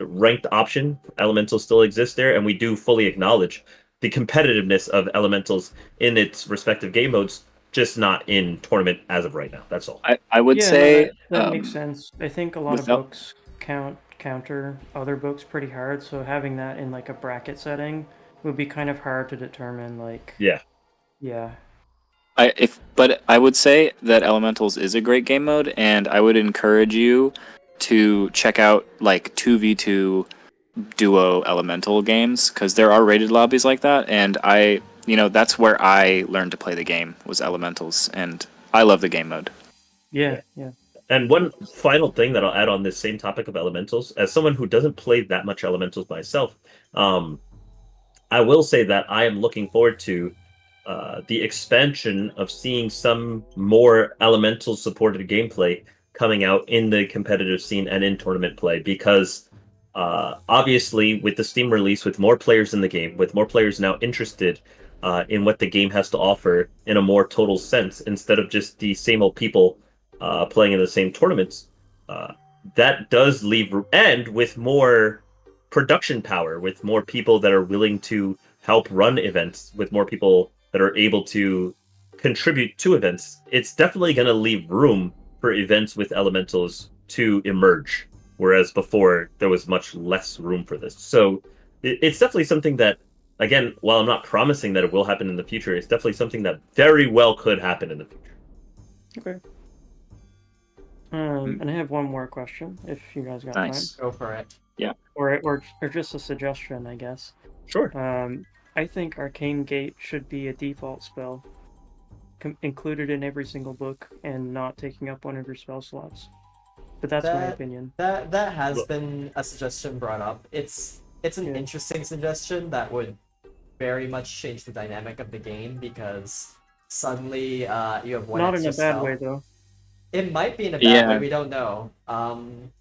ranked option. Elementals still exist there, and we do fully acknowledge the competitiveness of elementals in its respective game modes, just not in tournament as of right now. That's all. I would say that makes sense. I think a lot of books counter other books pretty hard, so having that in like a bracket setting would be kind of hard to determine. Like, yeah. But I would say that Elementals is a great game mode, and I would encourage you to check out like 2v2 duo elemental games, because there are rated lobbies like that, and that's where I learned to play the game, was Elementals, and I love the game mode. Yeah. And one final thing that I'll add on this same topic of elementals, as someone who doesn't play that much elementals myself, I will say that I am looking forward to the expansion of seeing some more elemental supported gameplay coming out in the competitive scene and in tournament play, because obviously with the Steam release, with more players in the game, with more players now interested in what the game has to offer in a more total sense, instead of just the same old people playing in the same tournaments, that does leave, and with more production power, with more people that are willing to help run events, with more people that are able to contribute to events, it's definitely going to leave room for events with elementals to emerge, whereas before there was much less room for this. So it's definitely something that, again, while I'm not promising that it will happen in the future, it's definitely something that very well could happen in the future. Okay. And I have one more question, if you guys got time. Go for it. Yeah. Or just a suggestion, I guess. Sure. I think Arcane Gate should be a default spell, included in every single book, and not taking up one of your spell slots. but that's my That opinion. that has Well- been a suggestion brought up. It's an Yeah. interesting suggestion that would very much change the dynamic of the game because suddenly you have one Not in extra a bad spell. way though. It might be in a bad way. Yeah. We don't know.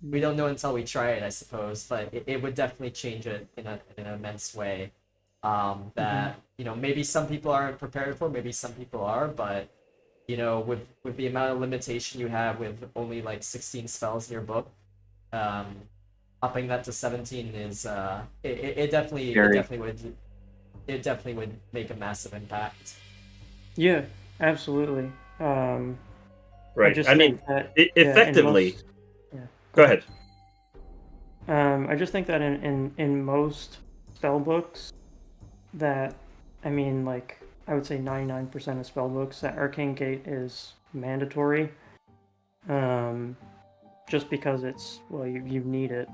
We don't know until we try it, I suppose. But it would definitely change it in an immense way. That maybe some people aren't prepared for. Maybe some people are. But with the amount of limitation you have with only like 16 spells in your book, upping that to 17 is it definitely Scary. it definitely would make a massive impact. Yeah, absolutely. Right. just I mean, think that effectively. yeah. Go ahead. I just think that in most spell books, that I mean, like I would say 99% of spell books, that Arcane Gate is mandatory. Just because you need it.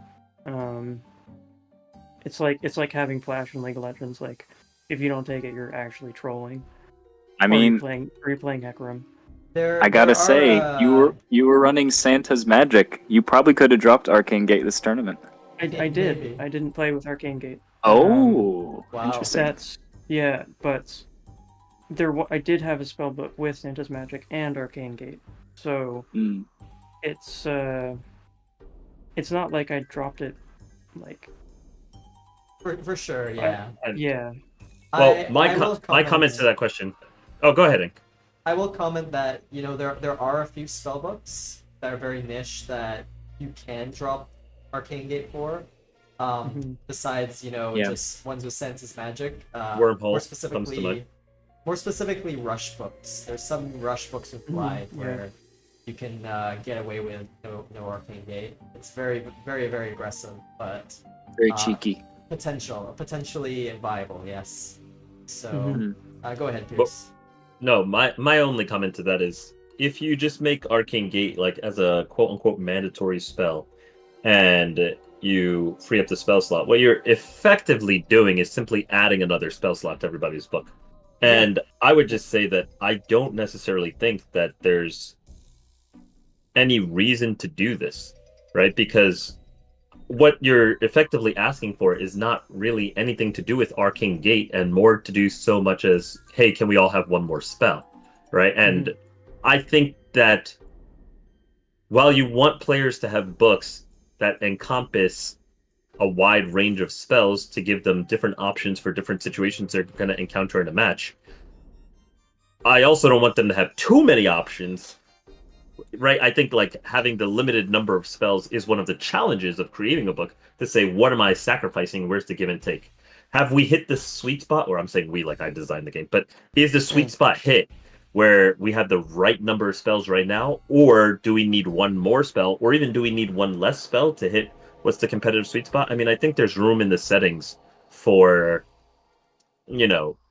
It's like having Flash in League of Legends. Like if you don't take it, you're actually trolling. I Or mean, you're playing Hecarim. I gotta There say, are, you were running Santa's Magic. You probably could have dropped Arcane Gate this tournament. I did. Maybe. I didn't play with Arcane Gate. Oh, Wow. interesting. That's but I did have a spell book with Santa's Magic and Arcane Gate, so Hmm. it's not like I dropped it. Like for sure, yeah. yeah, Well, I my will comment to that question. Oh, go ahead, Ink. I will comment that there are a few spellbooks that are very niche that you can drop Arcane Gate for. Besides just ones with Santa's Magic. Wormhole more comes to mind. specifically rush books. There's some rush books with Glide yeah. where you can get away with no Arcane Gate. It's very very very aggressive, but Very cheeky. potentially viable. Yes. So Mhm. go ahead, Pierce. No, my only comment to that is if you just make Arcane Gate like as a quote unquote mandatory spell, and you free up the spell slot, what you're effectively doing is simply adding another spell slot to everybody's book. And I would just say that I don't necessarily think that there's any reason to do this, right? Because what you're effectively asking for is not really anything to do with Arcane Gate and more to do so much as, hey, can we all have one more spell, right? And I think that while you want players to have books that encompass a wide range of spells to give them different options for different situations they're going to encounter in a match, I also don't want them to have too many options, right? I think like having the limited number of spells is one of the challenges of creating a book, to say, what am I sacrificing? Where's the give and take? Have we hit the sweet spot? Or I'm saying we, like I designed the game, but is the sweet spot hit where we have the right number of spells right now? Or do we need one more spell? Or even do we need one less spell to hit what's the competitive sweet spot? I mean, I think there's room in the settings for,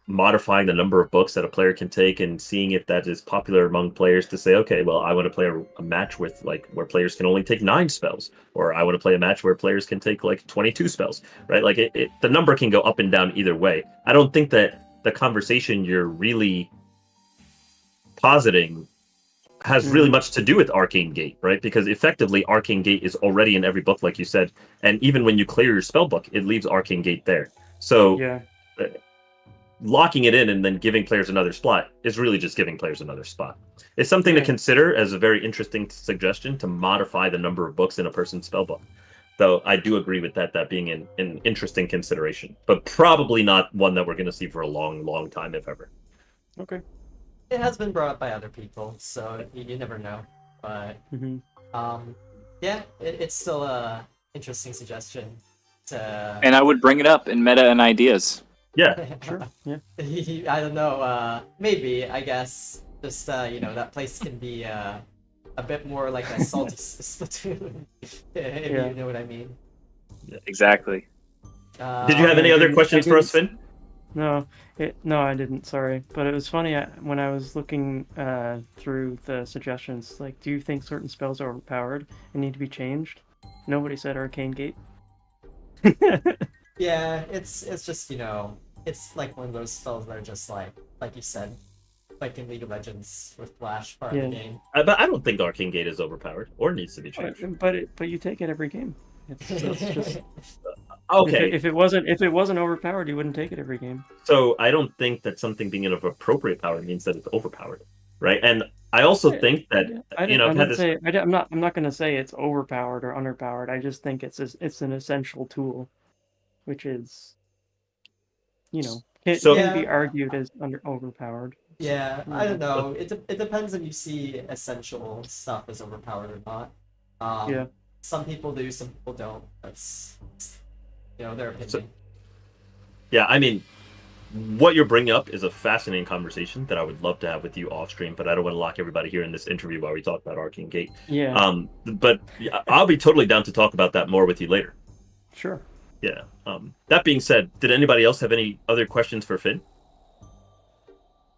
modifying the number of books that a player can take and seeing if that is popular among players, to say, okay, well, I want to play a match with like where players can only take 9 spells, or I want to play a match where players can take like 22 spells, right? Like the number can go up and down either way. I don't think that the conversation you're really positing has really much to do with Arcane Gate, right? Because effectively Arcane Gate is already in every book, like you said, and even when you clear your spell book, it leaves Arcane Gate there. So yeah. Locking it in and then giving players another spot is really just giving players another spot. It's something to consider as a very interesting suggestion to modify the number of books in a person's spellbook. Though I do agree with that being an interesting consideration, but probably not one that we're going to see for a long, long time, if ever. Okay. It has been brought up by other people, so you never know. But it's still a interesting suggestion. And I would bring it up in meta and ideas. Yeah, Sure. Yeah. I don't know. Maybe, I guess. Just that place can be a bit more like a salty Splatoon, if you know what I mean. Exactly. Did you have any other questions for us, Finn? No, I didn't. Sorry, but it was funny when I was looking through the suggestions. Like, do you think certain spells are overpowered and need to be changed? Nobody said Arcane Gate. Yeah, it's just it's like one of those spells that are just like you said, like in League of Legends with Flash part of Yeah. the game. But I don't think Arcane Gate is overpowered or needs to be changed. But you take it every game. It's just Okay, if it wasn't overpowered, you wouldn't take it every game. so I don't think that something being of appropriate power means that it's overpowered, right? And I also think that I you know, I've had this. I'm not going to say it's overpowered or underpowered. I just think it's an essential tool, which is, So- can be argued as overpowered. Yeah, So, I don't know. It depends if you see essential stuff as overpowered or not. Yeah. Some people do, some people don't. That's their opinion. Yeah, I mean, what you're bringing up is a fascinating conversation that I would love to have with you off stream, but I don't want to lock everybody here in this interview while we talk about Arcane Gate. Yeah. But I'll be totally down to talk about that more with you later. Sure. Yeah. That being said, did anybody else have any other questions for Phynn?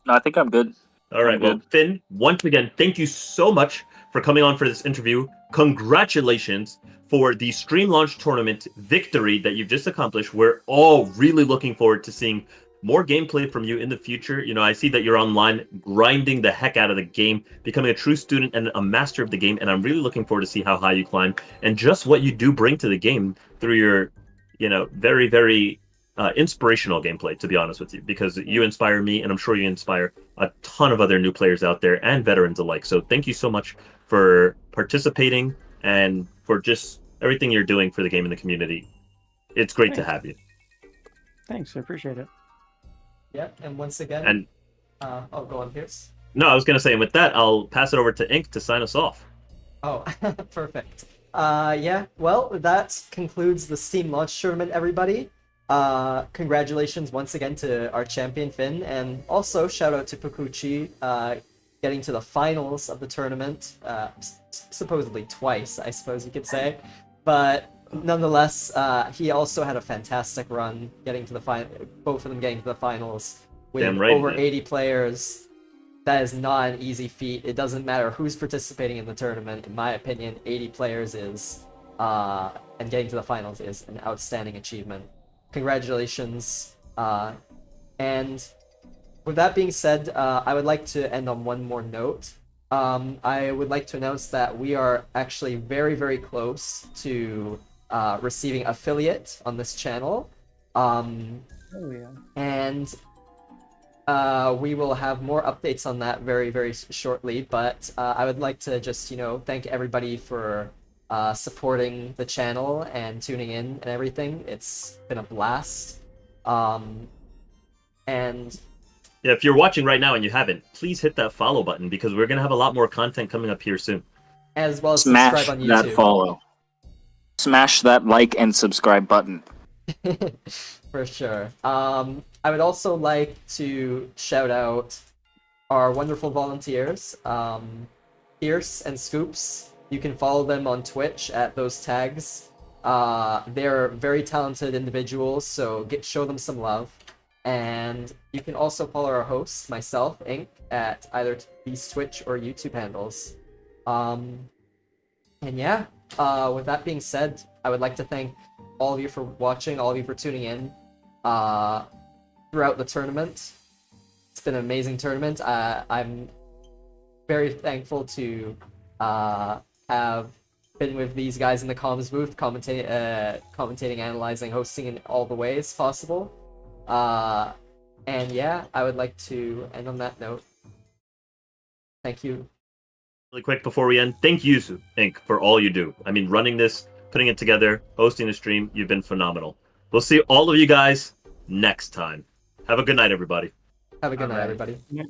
No, I think I'm good. All right. I'm Well, good. Phynn, once again, thank you so much for coming on for this interview. Congratulations for the Stream Launch Tournament victory that you've just accomplished. We're all really looking forward to seeing more gameplay from you in the future. You know, I see that you're online grinding the heck out of the game, becoming a true student and a master of the game, and I'm really looking forward to see how high you climb and just what you do bring to the game through your, very, very inspirational gameplay, to be honest with you, because you inspire me, and I'm sure you inspire a ton of other new players out there and veterans alike. So thank you so much for participating and for just everything you're doing for the game and the community. It's great to have you. Thanks, I appreciate it. Yep, and once again, And oh, go on, Pierce. no, I was going to say, and with that, I'll pass it over to Ink to sign us off. Oh, perfect. Yeah, well, that concludes the Steam Launch Tournament, everybody. Congratulations once again to our champion, Phynn, and also shout out to Poocoochie, getting to the finals of the tournament, supposedly twice, I suppose you could say. But nonetheless, he also had a fantastic run, getting to the both of them getting to the finals with Damn right he over did. 80 players. That is not an easy feat. It doesn't matter who's participating in the tournament. In my opinion, 80 players is, and getting to the finals is an outstanding achievement. Congratulations. And with that being said, I would like to end on one more note. I would like to announce that we are actually very, very close to receiving affiliate on this channel. Oh yeah. And we will have more updates on that very, very shortly. But I would like to just, thank everybody for supporting the channel and tuning in and everything. It's been a blast. And Yeah, if you're watching right now and you haven't, please hit that follow button because we're going to have a lot more content coming up here soon. as well as Smash subscribe on that YouTube. follow. Smash that like and subscribe button. For sure. I would also like to shout out our wonderful volunteers, Pierce and Scoops. You can follow them on Twitch at those tags. They're very talented individuals, so show them some love. And you can also follow our hosts, myself, Ink, at either these Twitch or YouTube handles. And yeah, with that being said, I would like to thank all of you for watching, all of you for tuning in throughout the tournament. It's been an amazing tournament. I'm very thankful to have been with these guys in the comms booth, commentating, analyzing, hosting in all the ways possible. And yeah, I would like to end on that note. Thank you. Really quick before we end, thank you, Ink, for all you do. I mean, running this, putting it together, hosting the stream, you've been phenomenal. We'll see all of you guys next time. Have a good night, everybody. Have a good night, Alright. everybody. Yeah.